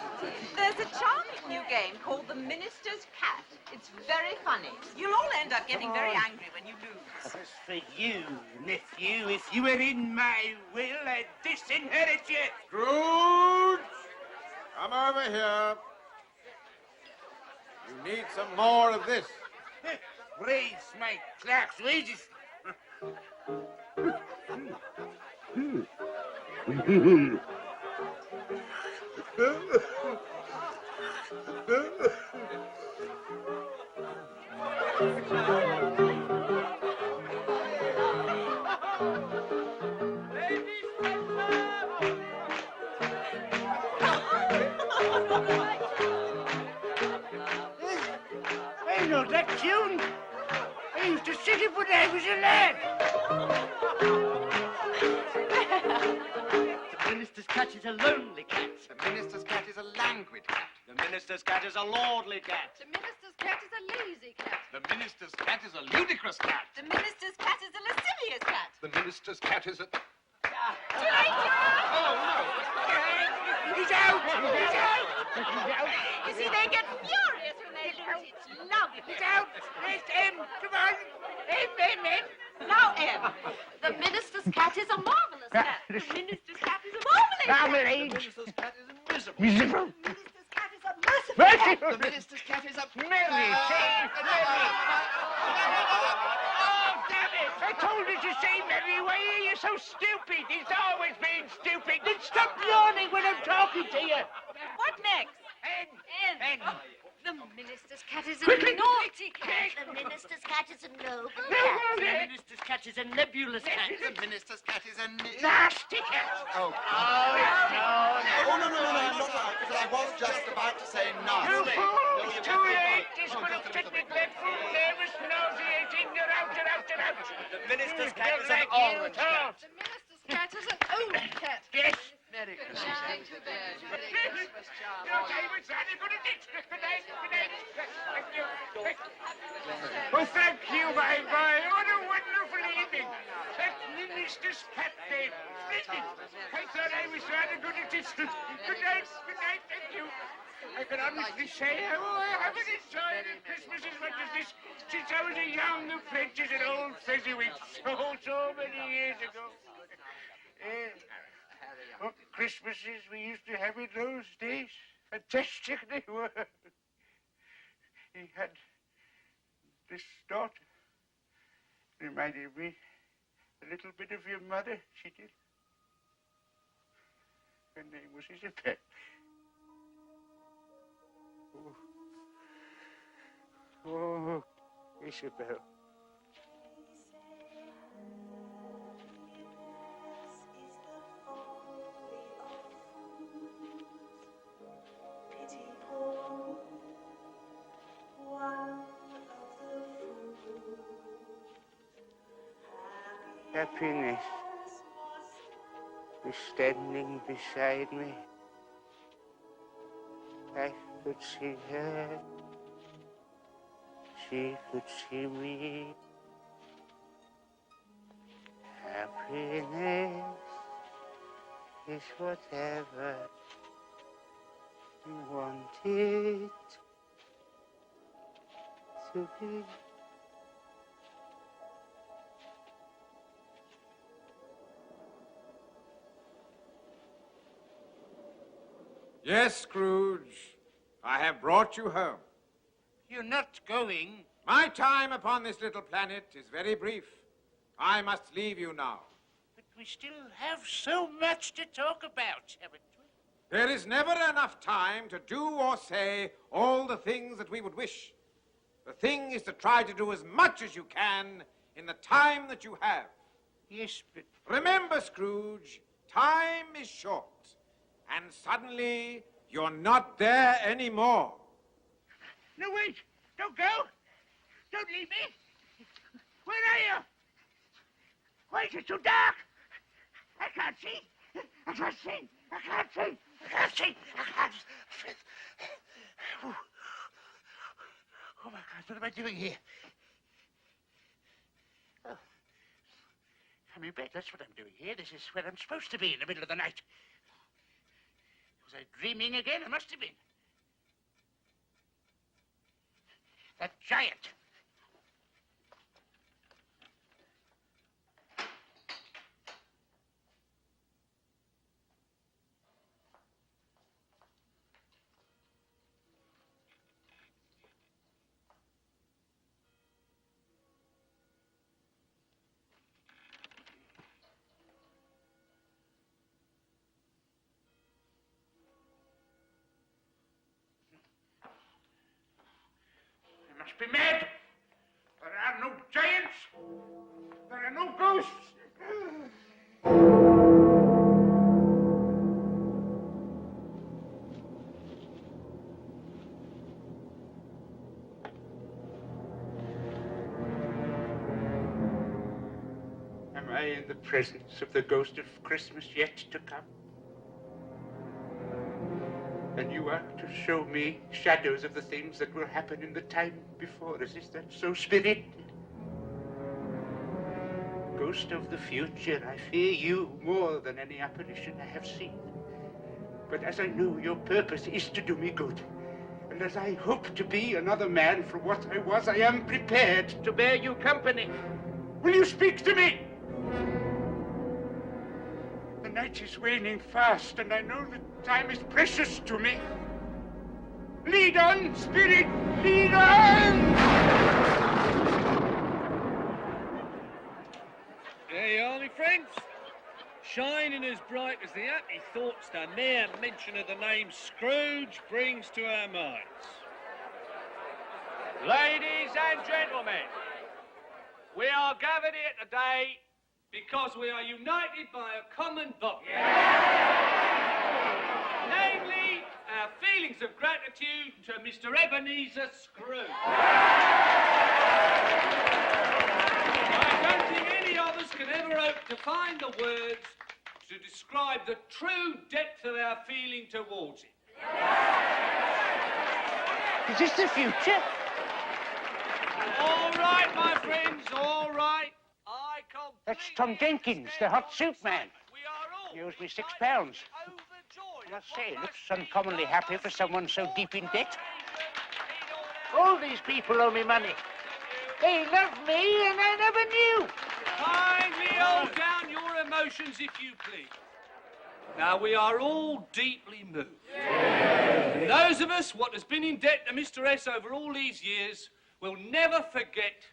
N: There's a charming new game called the Minister's Cat. It's very funny. You'll all end up getting very angry when you lose.
D: As for you, nephew, if you were in my will, I'd disinherit you.
J: Scrooge! Come over here. You need some more of this.
D: Raise my clerk's wages.
L: I know that tune. I used to sing it when I was a lad.
I: The minister's cat is a lonely cat.
C: The minister's cat is a languid cat.
I: The minister's cat is a lordly cat.
N: The minister's cat is a lazy cat.
J: The minister's cat is a ludicrous cat.
N: The minister's cat is a lascivious cat.
J: The minister's cat is a...
N: Too late,
J: Oh, no!
D: He's out! He's out! He's out!
N: You see, they get furious when they lose. It's lovely.
D: He's out! Where's M? Come on! M.
N: Now, M. The minister's cat is a marvelous cat. The minister's cat is a marvelous cat.
D: Marmalade!
C: The minister's cat is a miserable.
D: Miserable!
N: The minister's cat is a merciful cat.
C: The minister's cat is a...
D: Merry, say, merry! Harry, why are you so stupid? He's always been stupid. Then stop yawning when I'm talking to you.
N: What next?
D: Hen.
K: The minister's cat is a naughty cat.
M: The minister's cat is a noble
D: No,
M: cat.
D: no,
M: The minister's cat is a nebulous cat.
V: The minister's cat is a...
D: Nasty cat.
V: Oh.
D: No.
V: Oh, no, I'm not right, because I was just about to say nasty.
D: You fool! It's too late. This will affect neglectful, nervous, nauseating. You're out.
I: The minister's
D: Girls
I: cat is an
D: like you
I: orange cat.
D: talk.
N: The minister's cat is an old cat.
D: Yes.
C: Merry Christmas.
D: Merry Christmas, Charles. No, I was very good at it. Good night. Thank you. Well, thank you, my boy. What a wonderful evening. That minister's cat name. Splendid. I thought I was rather good at it. Good night. Thank you. I can honestly say how I haven't enjoyed a Christmas as much as this since I was a young apprentice at old Fezziwig so many years ago. What Christmases we used to have in those days. Fantastic they were. He had this daughter. Reminded me a little bit of your mother, she did. Her name was Isabel. Oh, Isabel. Happiness was standing beside me. I could see her. She could see me. Happiness is whatever you want it to be.
J: Yes, Scrooge, I have brought you home.
D: You're not going.
J: My time upon this little planet is very brief. I must leave you now.
D: But we still have so much to talk about, haven't we?
J: There is never enough time to do or say all the things that we would wish. The thing is to try to do as much as you can in the time that you have.
D: Yes, but...
J: Remember, Scrooge, time is short. And suddenly, you're not there anymore.
D: No, wait! Don't go! Don't leave me! Where are you? Why is it so dark? I can't see! I can't see! Oh, my God, what am I doing here? Oh. I'm in bed, that's what I'm doing here. This is where I'm supposed to be in the middle of the night. Was I dreaming again? I must have been. That giant. I must be mad. There are no giants. There are no ghosts. Am I in the presence of the ghost of Christmas yet to come? And you are to show me shadows of the things that will happen in the time before us. Is that so, Spirit? Ghost of the future, I fear you more than any apparition I have seen. But as I know your purpose is to do me good, and as I hope to be another man from what I was, I am prepared to bear you company. Will you speak to me? The night is waning fast, and I know that time is precious to me. Lead on, Spirit, lead on!
W: There you are,
H: friends. Shining as bright as the happy thoughts the mere mention of the name Scrooge brings to our minds. Ladies and gentlemen, we are gathered here today because we are united by a common bond. Namely, our feelings of gratitude to Mr. Ebenezer Scrooge. I don't think any of us can ever hope to find the words to describe the true depth of our feeling towards him.
B: Is this the future?
H: All right, my friends, all right.
B: That's Tom Jenkins, the hot soup man. He owes me £6. I must say, he looks uncommonly happy for someone so deep in debt. All these people owe me money. They love me and I never knew.
H: Kindly hold down your emotions, if you please. Now, we are all deeply moved. And those of us what has been in debt to Mr. S over all these years will never forget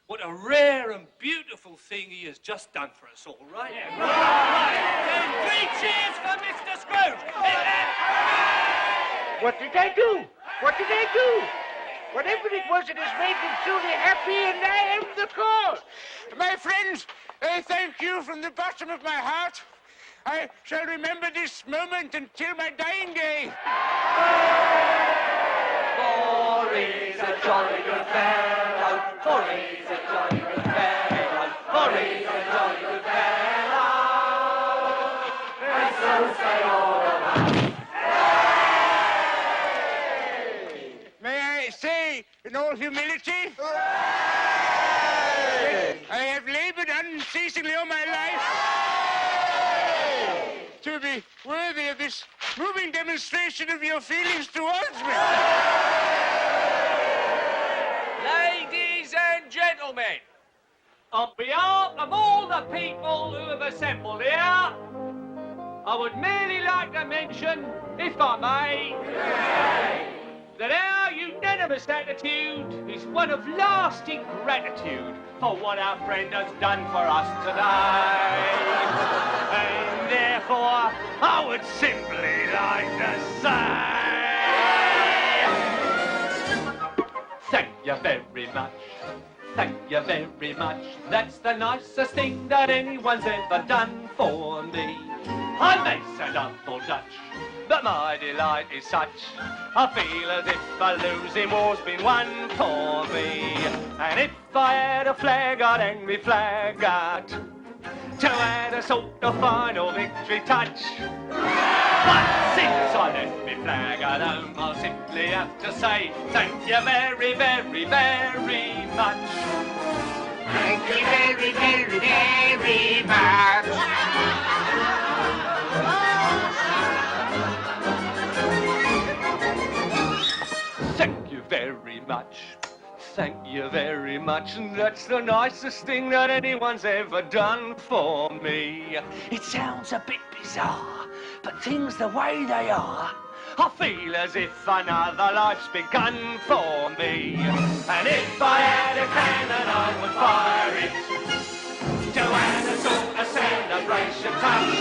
H: what a rare and beautiful thing he has just done for us all, right? Yeah, right. Then 3 cheers for Mr. Scrooge.
B: What did I do? What did I do? Whatever it was, it has made me truly happy, and I am the cause. My friends, I thank you from the bottom of my heart. I shall remember this moment until my dying day.
A: For he's a jolly good fellow, for he's a jolly good fellow, for he's a jolly good fellow, and so say all of us.
B: May I say, in all humility, I have labored unceasingly all my life to be worthy of this moving demonstration of your feelings towards me.
H: Ladies and gentlemen, on behalf of all the people who have assembled here, I would merely like to mention, if I may, that our unanimous attitude is one of lasting gratitude for what our friend has done for us today. And therefore, I would simply like to say, thank you very much. Thank you very much. That's the nicest thing that anyone's ever done for me. I may sound awful Dutch, but my delight is such. I feel as if a losing war's been won for me. And if I had a flag, I'd hang me flag out to add a sort of final victory touch. But since I left me flag at home, I'll simply have to say thank you very, very, very much. Thank you very, very, very much. Thank you very much. Thank you very much. And that's the nicest thing that anyone's ever done for me. It sounds a bit bizarre, but things the way they are, I feel as if another life's begun for me. And if I had a cannon, I would fire it to add a sort of celebration touch.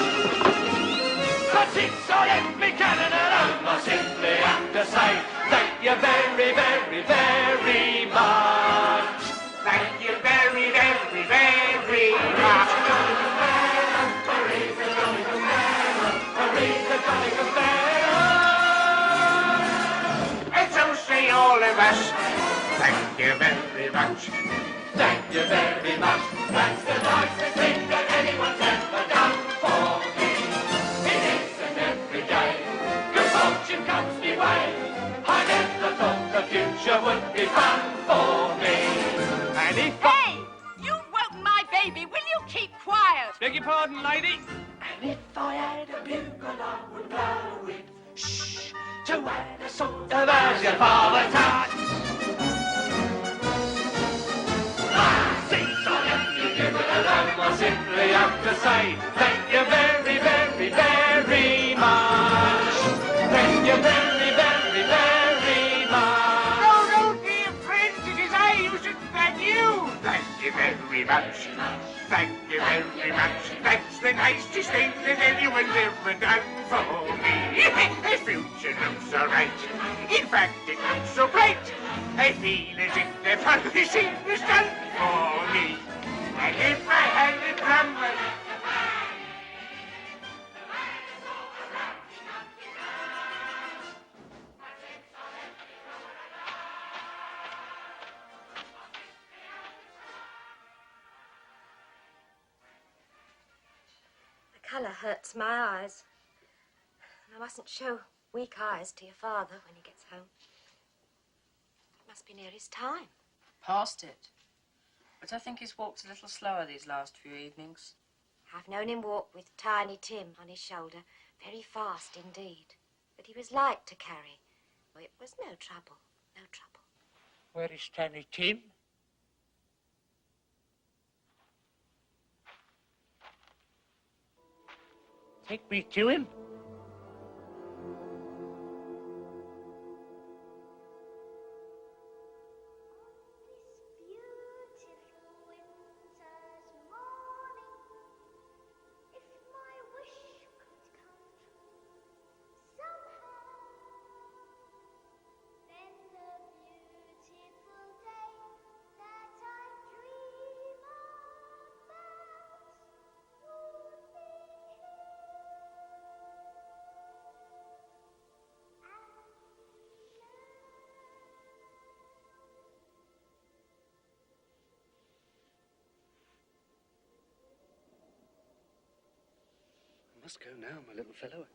H: But since I left me cannon at home, I simply have to say thank you very, very, very much. Thank you very, very, very much. Hurry's a jolly good fellow, hurry's a jolly good fellow, and so say all of us. Thank you very much. Thank you very much. That's the nicest thing that anyone's ever done for me. It isn't every day good fortune comes me way. I never thought the future would be fun for me. And if
N: Hey! You woke my baby. Will you keep quiet?
H: Beg your pardon, lady.
A: And if I had a bugle, I would blow it. Shh! To add a sort of version for the touch. Since I left you given alone, I simply have to say thank you very, very, very much. Thank you very, very, very much.
B: No, dear friends, it is I who should thank you.
A: Thank you
D: you very much. Thank you very much. That's the nicest thing that anyone's ever done for me. The future looks all right. In fact, it looks so bright. I feel as if the funny was done for me. And if I had a drum,
K: The colour hurts my eyes. I mustn't show weak eyes to your father when he gets home. It must be near his time.
O: Past it. But I think he's walked a little slower these last few evenings.
K: I've known him walk with Tiny Tim on his shoulder, very fast indeed. But he was light to carry. Oh, it was no trouble, no trouble.
D: where is Tiny Tim? Take me to him.
P: I must go now, my little fellow.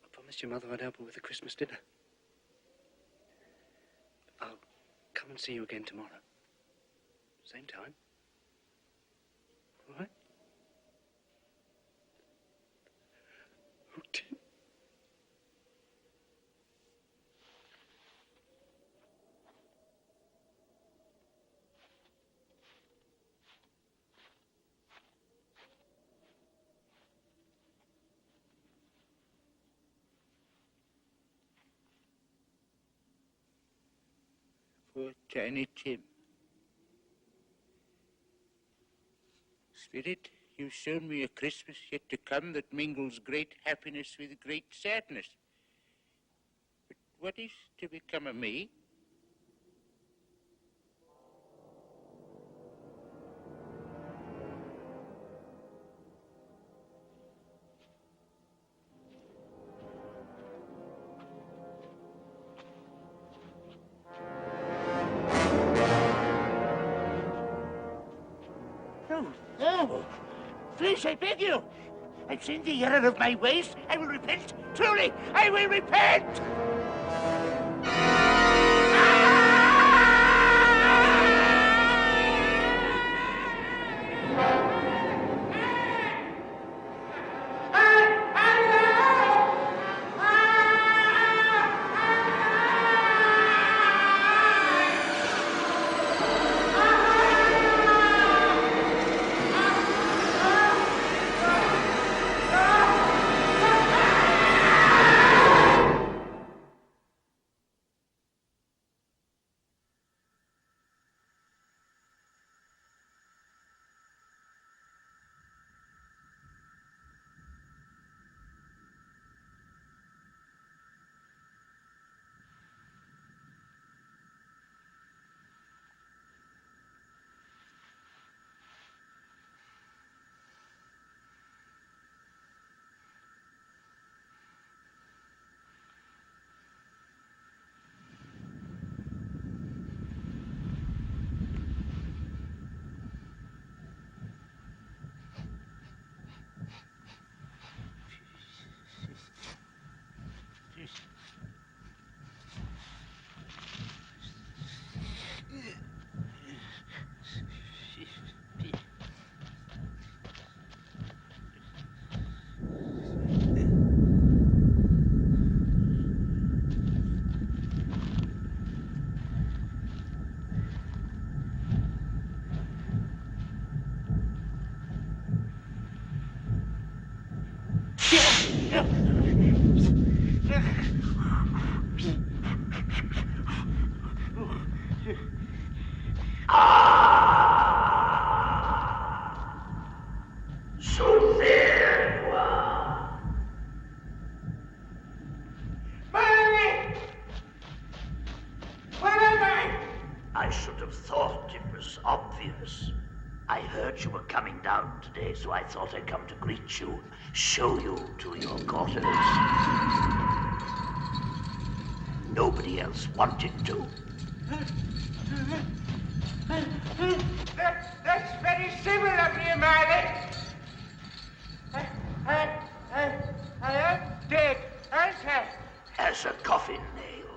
P: I promised your mother I'd help her with the Christmas dinner. I'll come and see you again tomorrow. Same time. All right? Oh, Tim.
D: Poor Tiny Tim. Spirit, you've shown me a Christmas yet to come that mingles great happiness with great sadness. But what is to become of me? No! Please, I beg you! I've sinned the error of my ways. I will repent. Truly, I will repent!
Q: heard you were coming down today, so I thought I'd come to greet you, show you to your quarters. Nobody else wanted to.
D: That's very civil of you, Alec. I am dead, aren't I?
Q: As a coffin nail.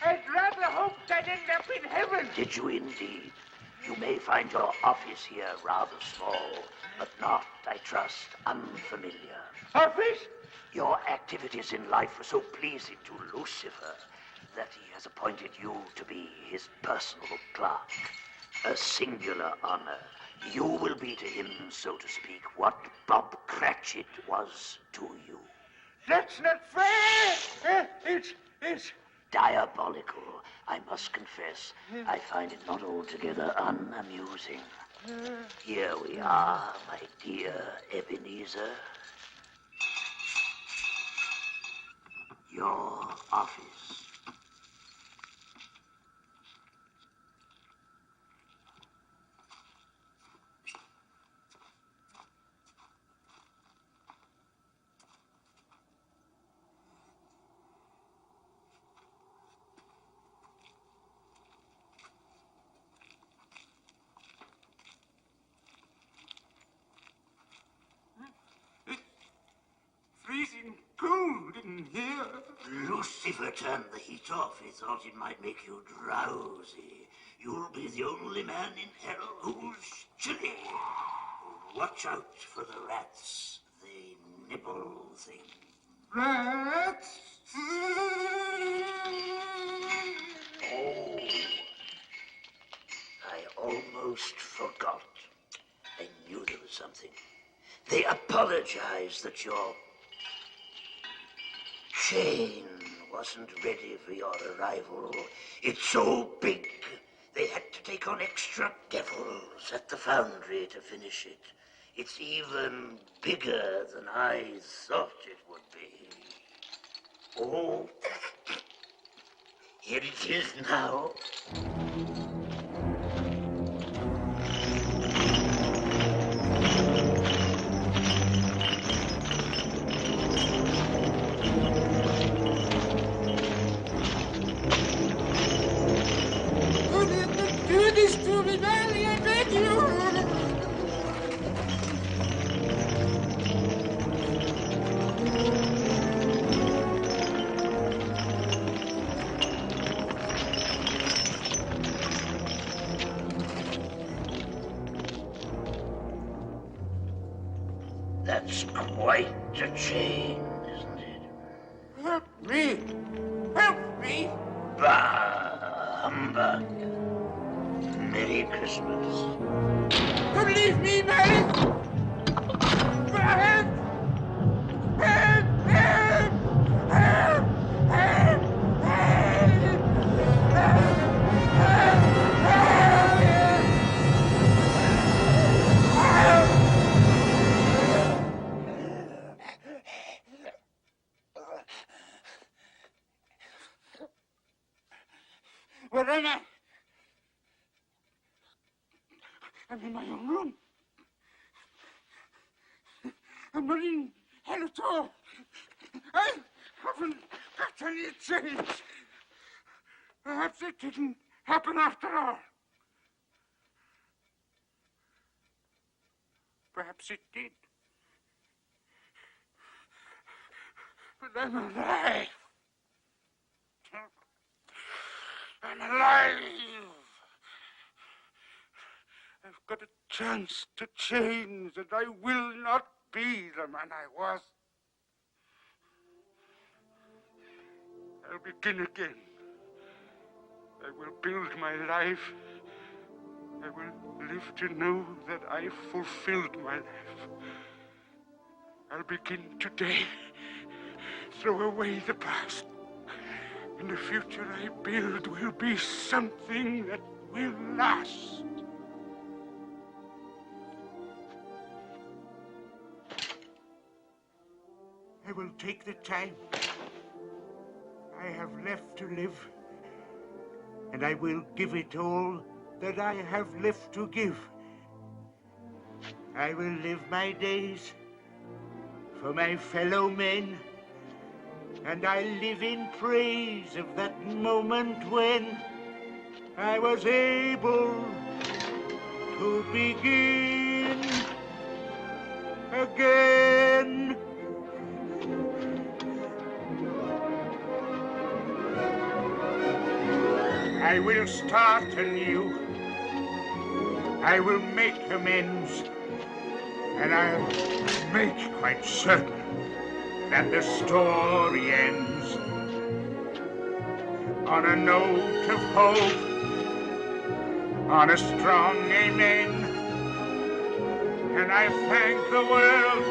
D: I'd rather hope I'd end up in heaven.
Q: Did you indeed? You may find your office here rather small, but not, I trust, unfamiliar.
D: Office?
Q: Your activities in life were so pleasing to Lucifer that he has appointed you to be his personal clerk. A singular honor. You will be to him, so to speak, what Bob Cratchit was to you.
D: That's not fair. It's
Q: diabolical, I must confess. I find it not altogether unamusing. Here we are, my dear Ebenezer. Your office.
D: freezing cold in here.
Q: Lucifer turned the heat off. He thought it might make you drowsy. You'll be the only man in hell who's chilly. Watch out for the rats. They nibble things.
D: Rats?
Q: Oh, I almost forgot. I knew there was something. They apologize that your chain wasn't ready for your arrival. It's so big, they had to take on extra devils at the foundry to finish it. It's even bigger than I thought it would be. Oh, here it is now.
D: Do this to me, darling, I beg you.
Q: That's quite a chain, isn't it?
D: Help me! Help me!
Q: Bah, humbug. Merry Christmas.
D: Don't leave me, Mary! Help! Help! Help! Help! Help! Where am I? I'm in my own room. I'm not in hell at all. I haven't got any change. Perhaps it didn't happen after all. Perhaps it did. But I'm alive. I'm alive. I've got a chance to change, and I will not be the man I was. I'll begin again. I will build my life. I will live to know that I fulfilled my life. I'll begin today. Throw away the past. And the future I build will be something that will last. I will take the time I have left to live and I will give it all that I have left to give. I will live my days for my fellow men, and I live in praise of that moment when I was able to begin again. I will start anew. I will make amends, and I'll make quite certain that the story ends on a note of hope, on a strong amen. And I thank the world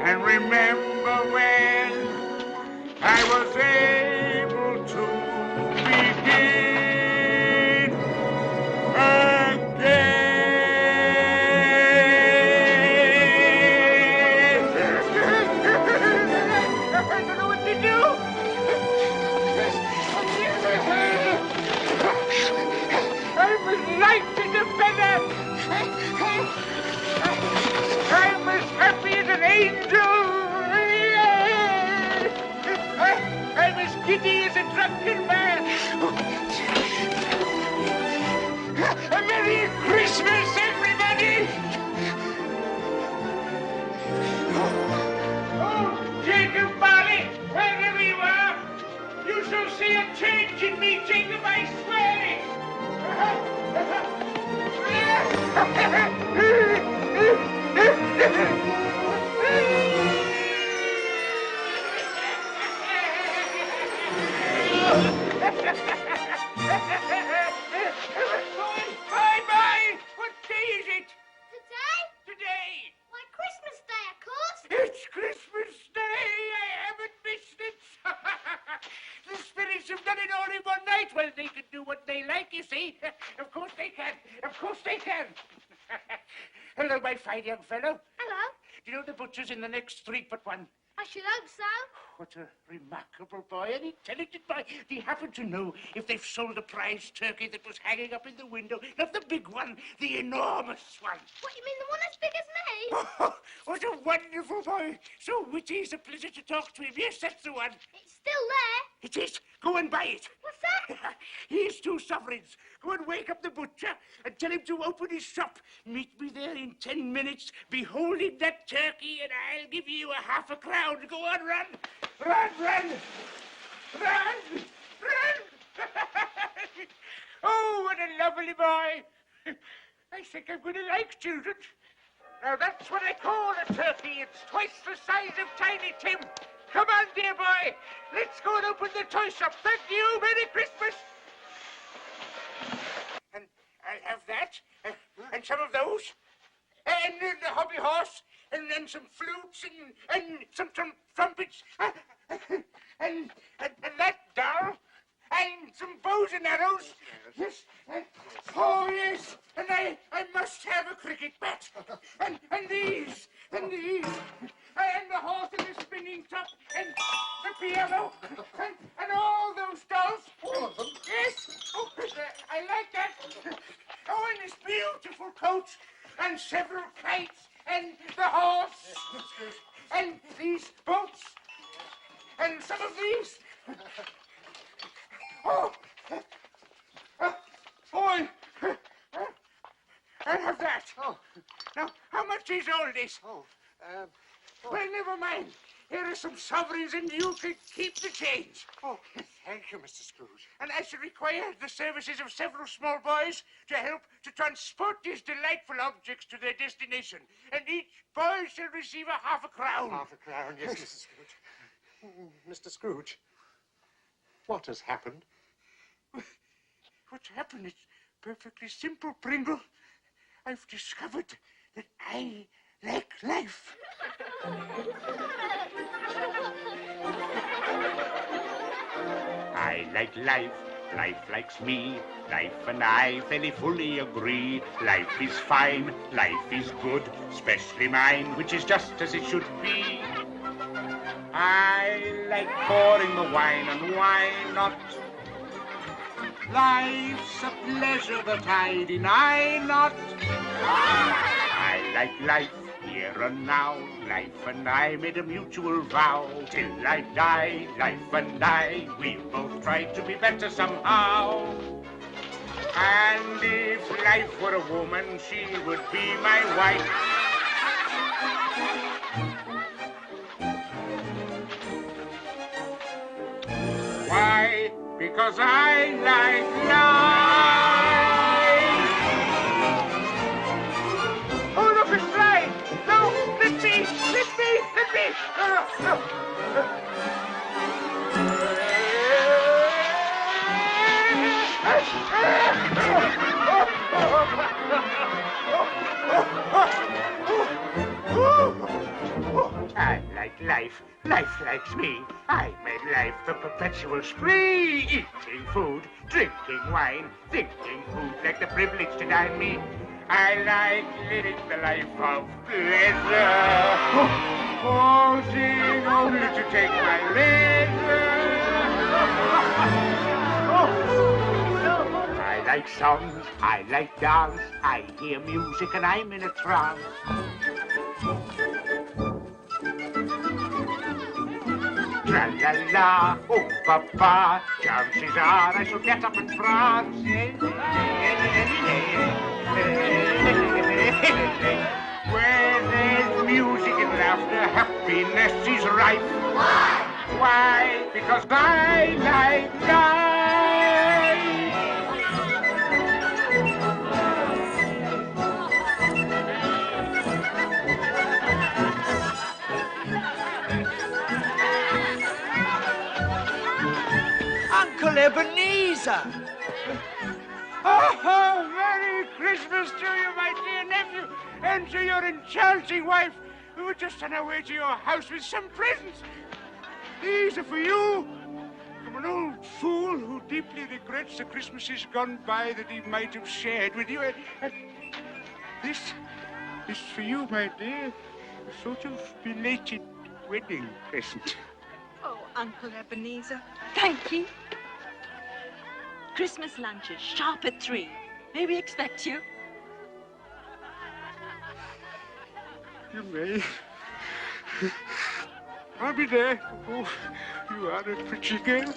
D: and remember when I was able to begin again. I don't know what to do. I'm as light as a feather. I'm as happy as an angel. I'm as giddy as a drunken man. A Merry Christmas, everybody! Oh, Jacob Barley, wherever you are, you shall see a change in me, Jacob, I swear it! Bye-bye! What day is it?
S: Today?
D: Today!
S: Why, Christmas Day, of course.
D: It's Christmas Day! I haven't missed it! The spirits have done it all in one night. Well, they can do what they like, you see. Of course they can. Of course they can. Hello, my fine young fellow.
S: Hello.
D: Do you know the butcher's in the next street but one?
S: I should hope so.
D: What a remarkable boy, an intelligent boy. Do you happen to know if they've sold a prize turkey that was hanging up in the window? Not the big one, the enormous one.
S: What, you mean the one as big as me?
D: Oh, what a wonderful boy. So witty, it's a pleasure to talk to him. Yes, that's the one.
S: It's still there.
D: It is. Go and buy it.
S: What's that?
D: Here's 2 sovereigns. Go and wake up the butcher and tell him to open his shop. Meet me there in 10 minutes, beholding that turkey, and I'll give you a half a crown. Go on, run. Run, run. Run, run. Oh, what a lovely boy. I think I'm going to like children. Now, that's what I call a turkey. It's twice the size of Tiny Tim. Come on, dear boy. Let's go and open the toy shop. Thank you. Merry Christmas. And I'll have that, and some of those, and the hobby horse, and some flutes, and some trumpets, and that doll, and some bows and arrows. Yes. Oh, yes. And I must have a cricket bat. And these. And the horse and the spinning top. And the piano. And all those dolls. All of them? Yes. Oh, I like that. Oh, and this beautiful coach. And several kites. And the horse. And these boats. And some of these. Oh, boy, I'll have that. Oh. Now, how much is all this? Well, never mind. Here are some sovereigns, and you can keep the change.
V: Oh, thank you, Mr. Scrooge.
D: And I shall require the services of several small boys to help to transport these delightful objects to their destination. And each boy shall receive a half a crown.
V: Half a crown, yes, Mr. Scrooge. Mr. Scrooge, what has happened?
D: What's happened? It's perfectly simple, Pringle. I've discovered that I like life. I like life. Life likes me. Life and I fairly fully agree. Life is fine. Life is good. Especially mine, which is just as it should be. I like pouring the wine, and why not?
T: Life's a pleasure that I deny not. I like life here and now. Life and I made a mutual vow. Till I die, life and I, we'll both try to be better somehow. And if life were a woman, she would be my wife. Why? Because I like life. Oh, look, it's flying. No, let me. No, no. I like life. Life likes me. I made life a perpetual spree. Eating food, drinking wine, thinking who'd like the privilege to dine me. I like living the life of pleasure. Pausing only to take my leisure. I like songs, I like dance, I hear music and I'm in a trance. Tra-la-la, oh papa, chances are I shall get up and prance. Where there's music and laughter, happiness is rife. Why? Why? Because I like life.
C: Uncle Ebenezer!
T: Oh, Merry Christmas to you, my dear nephew, and to your enchanting wife, who were just on her way to your house with some presents. These are for you, from an old fool who deeply regrets the Christmases gone by that he might have shared with you. And this is for you, my dear, a sort of belated wedding present.
N: Oh, Uncle Ebenezer, thank you. Christmas lunches, sharp at 3. May we expect you?
T: You may. I'll be there. Oh, you are a pretty girl.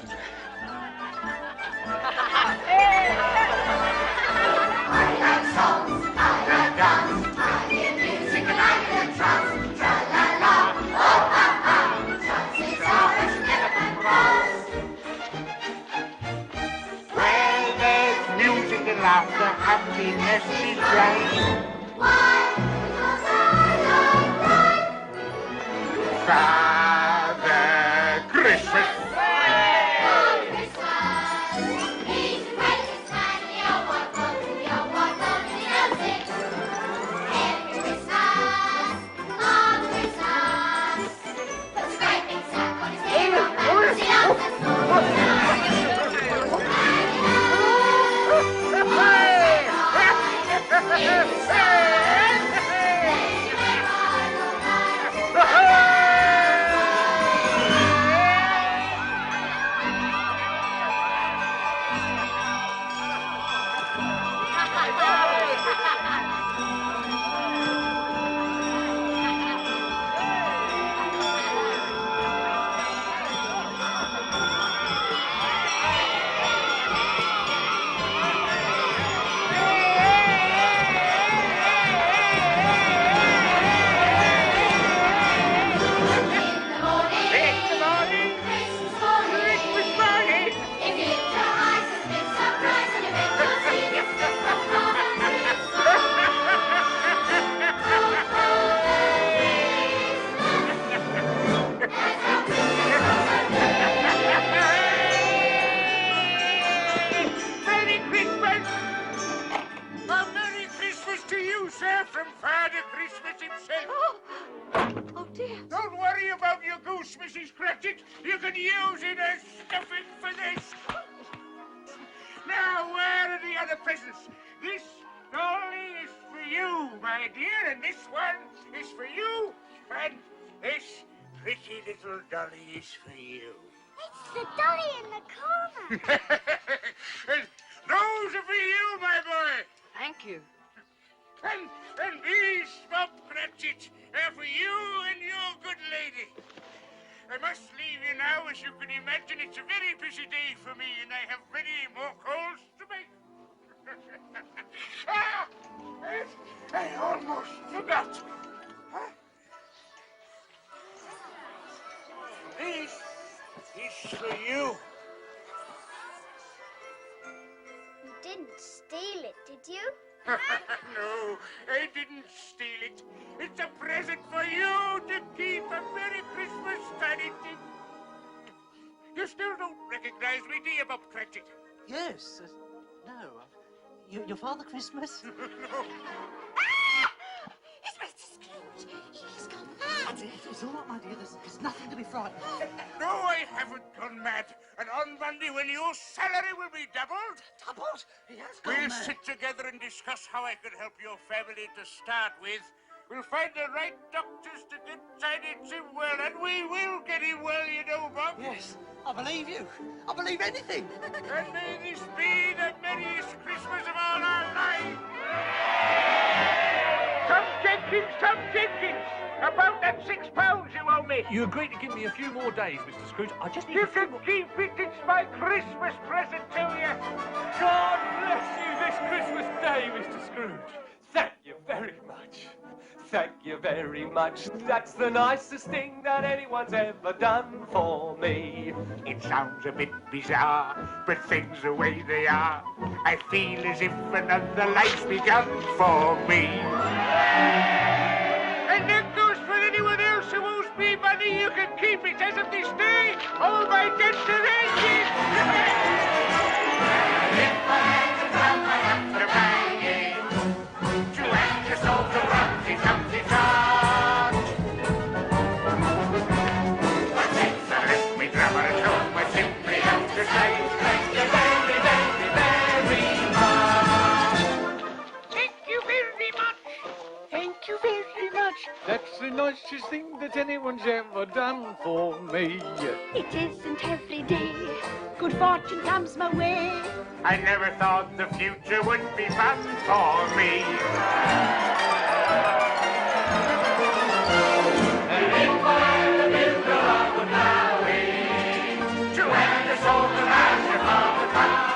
A: I like songs, I like dance, I hear music and I'm in a trance. Tra-la-la, oh ha-ha, chances are I should get up and cross.
T: Where there's music and laughter, happiness is right.
A: Why? Because I like life.
T: Father Christmas.
A: He's the greatest man in your world, nobody knows it. Every Christmas, on Christmas, puts a great big sack on his head, and he loves us more.
T: Don't worry about your goose, Mrs. Cratchit. You can use it as stuffing for this. Now, where are the other presents? This dolly is for you, my dear, and this one is for you, and this pretty little dolly is for you.
S: It's the dolly in the corner.
T: can imagine it's a very busy day for me, and I have many more calls to make. I almost forgot. This is for you.
S: You didn't steal it, did you?
T: No, I didn't steal it. It's a present for you to keep. A Merry Christmas, Tiny Tim. You still don't recognize me, do you, Bob Cratchit?
E: Yes. No. Your Father Christmas?
T: No.
E: It's Mr. Scrooge. He's gone mad. It's all right, my dear. There's nothing to be frightened of.
T: No, I haven't gone mad. And on Monday, when your salary will be doubled...
E: Doubled? He has gone
T: We'll
E: mad.
T: sit together and discuss how I can help your family to start with. We'll find the right doctors to get Tiny Tim well, and we will get him well, you know, Bob.
E: Yes, I believe you. I believe anything.
T: And may this be the merriest Christmas of all our lives. Tom Jenkins, about that £6 you owe me.
H: You agreed to give me a few more days, Mr. Scrooge. I just need
T: You
H: a few
T: can
H: more...
T: keep it. It's my Christmas present to you.
H: God bless you this Christmas Day, Mr. Scrooge. Thank you very much. Thank you very much. That's the nicest thing that anyone's ever done for me.
T: It sounds a bit bizarre, but things the way they are, I feel as if another life's begun for me. And that goes for anyone else who owes me money. You can keep it as of this day. All my debts are ended. If I had to come, I have to pay it. To end your soul to Humpty Dumpty tart. But since I left me drummer at home, I simply have to say thank you very, very, very much. Thank you very much.
H: Thank you very much. That's the nicest thing that anyone's ever done for me.
G: It isn't every day good fortune comes my way.
T: I never thought the future would be fun for me. And if I had a builder, I would now wait to end the soul to master of the time.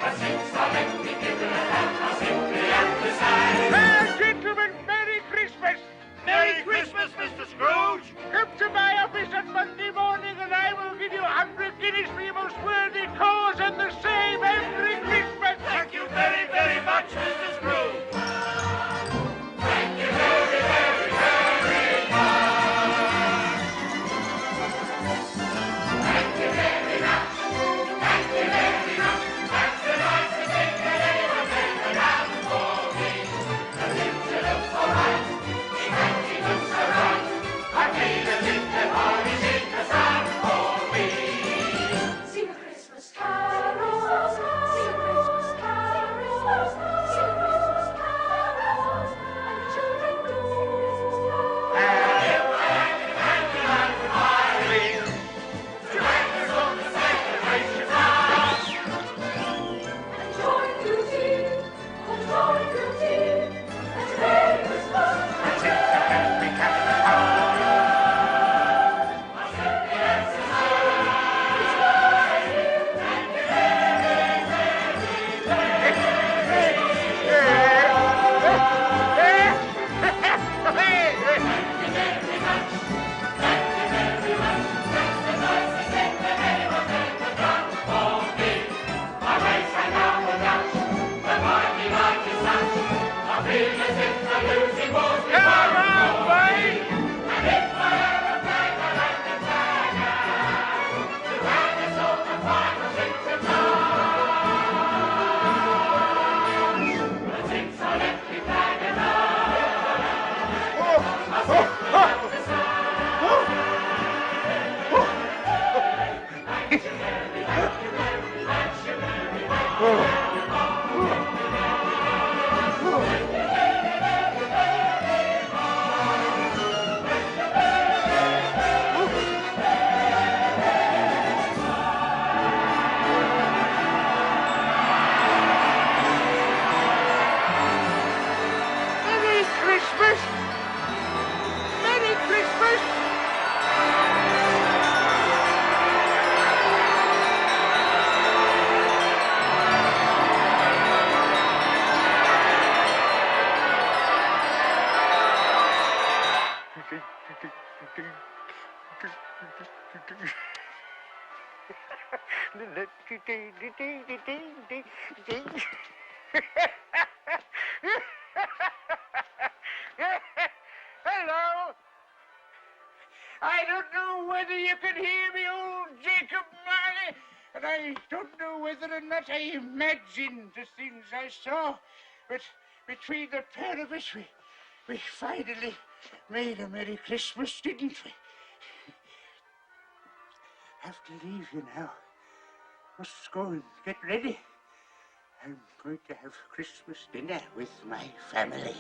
T: But since I met the giver and I simply understand. Gentlemen, Merry Christmas! Merry Christmas, Mr. Scrooge! Come to my office on Monday morning and I will give you 100 Guinness for your most worthy cause and the same every Christmas! Thank you very, very much, Mr. Scrooge! Hello. I don't know whether you can hear me, old Jacob Marley, and I don't know whether or not I imagined the things I saw, but between the pair of us, we finally made a Merry Christmas, didn't we? I have to leave you now. Must go and get ready. I'm going to have Christmas dinner with my family.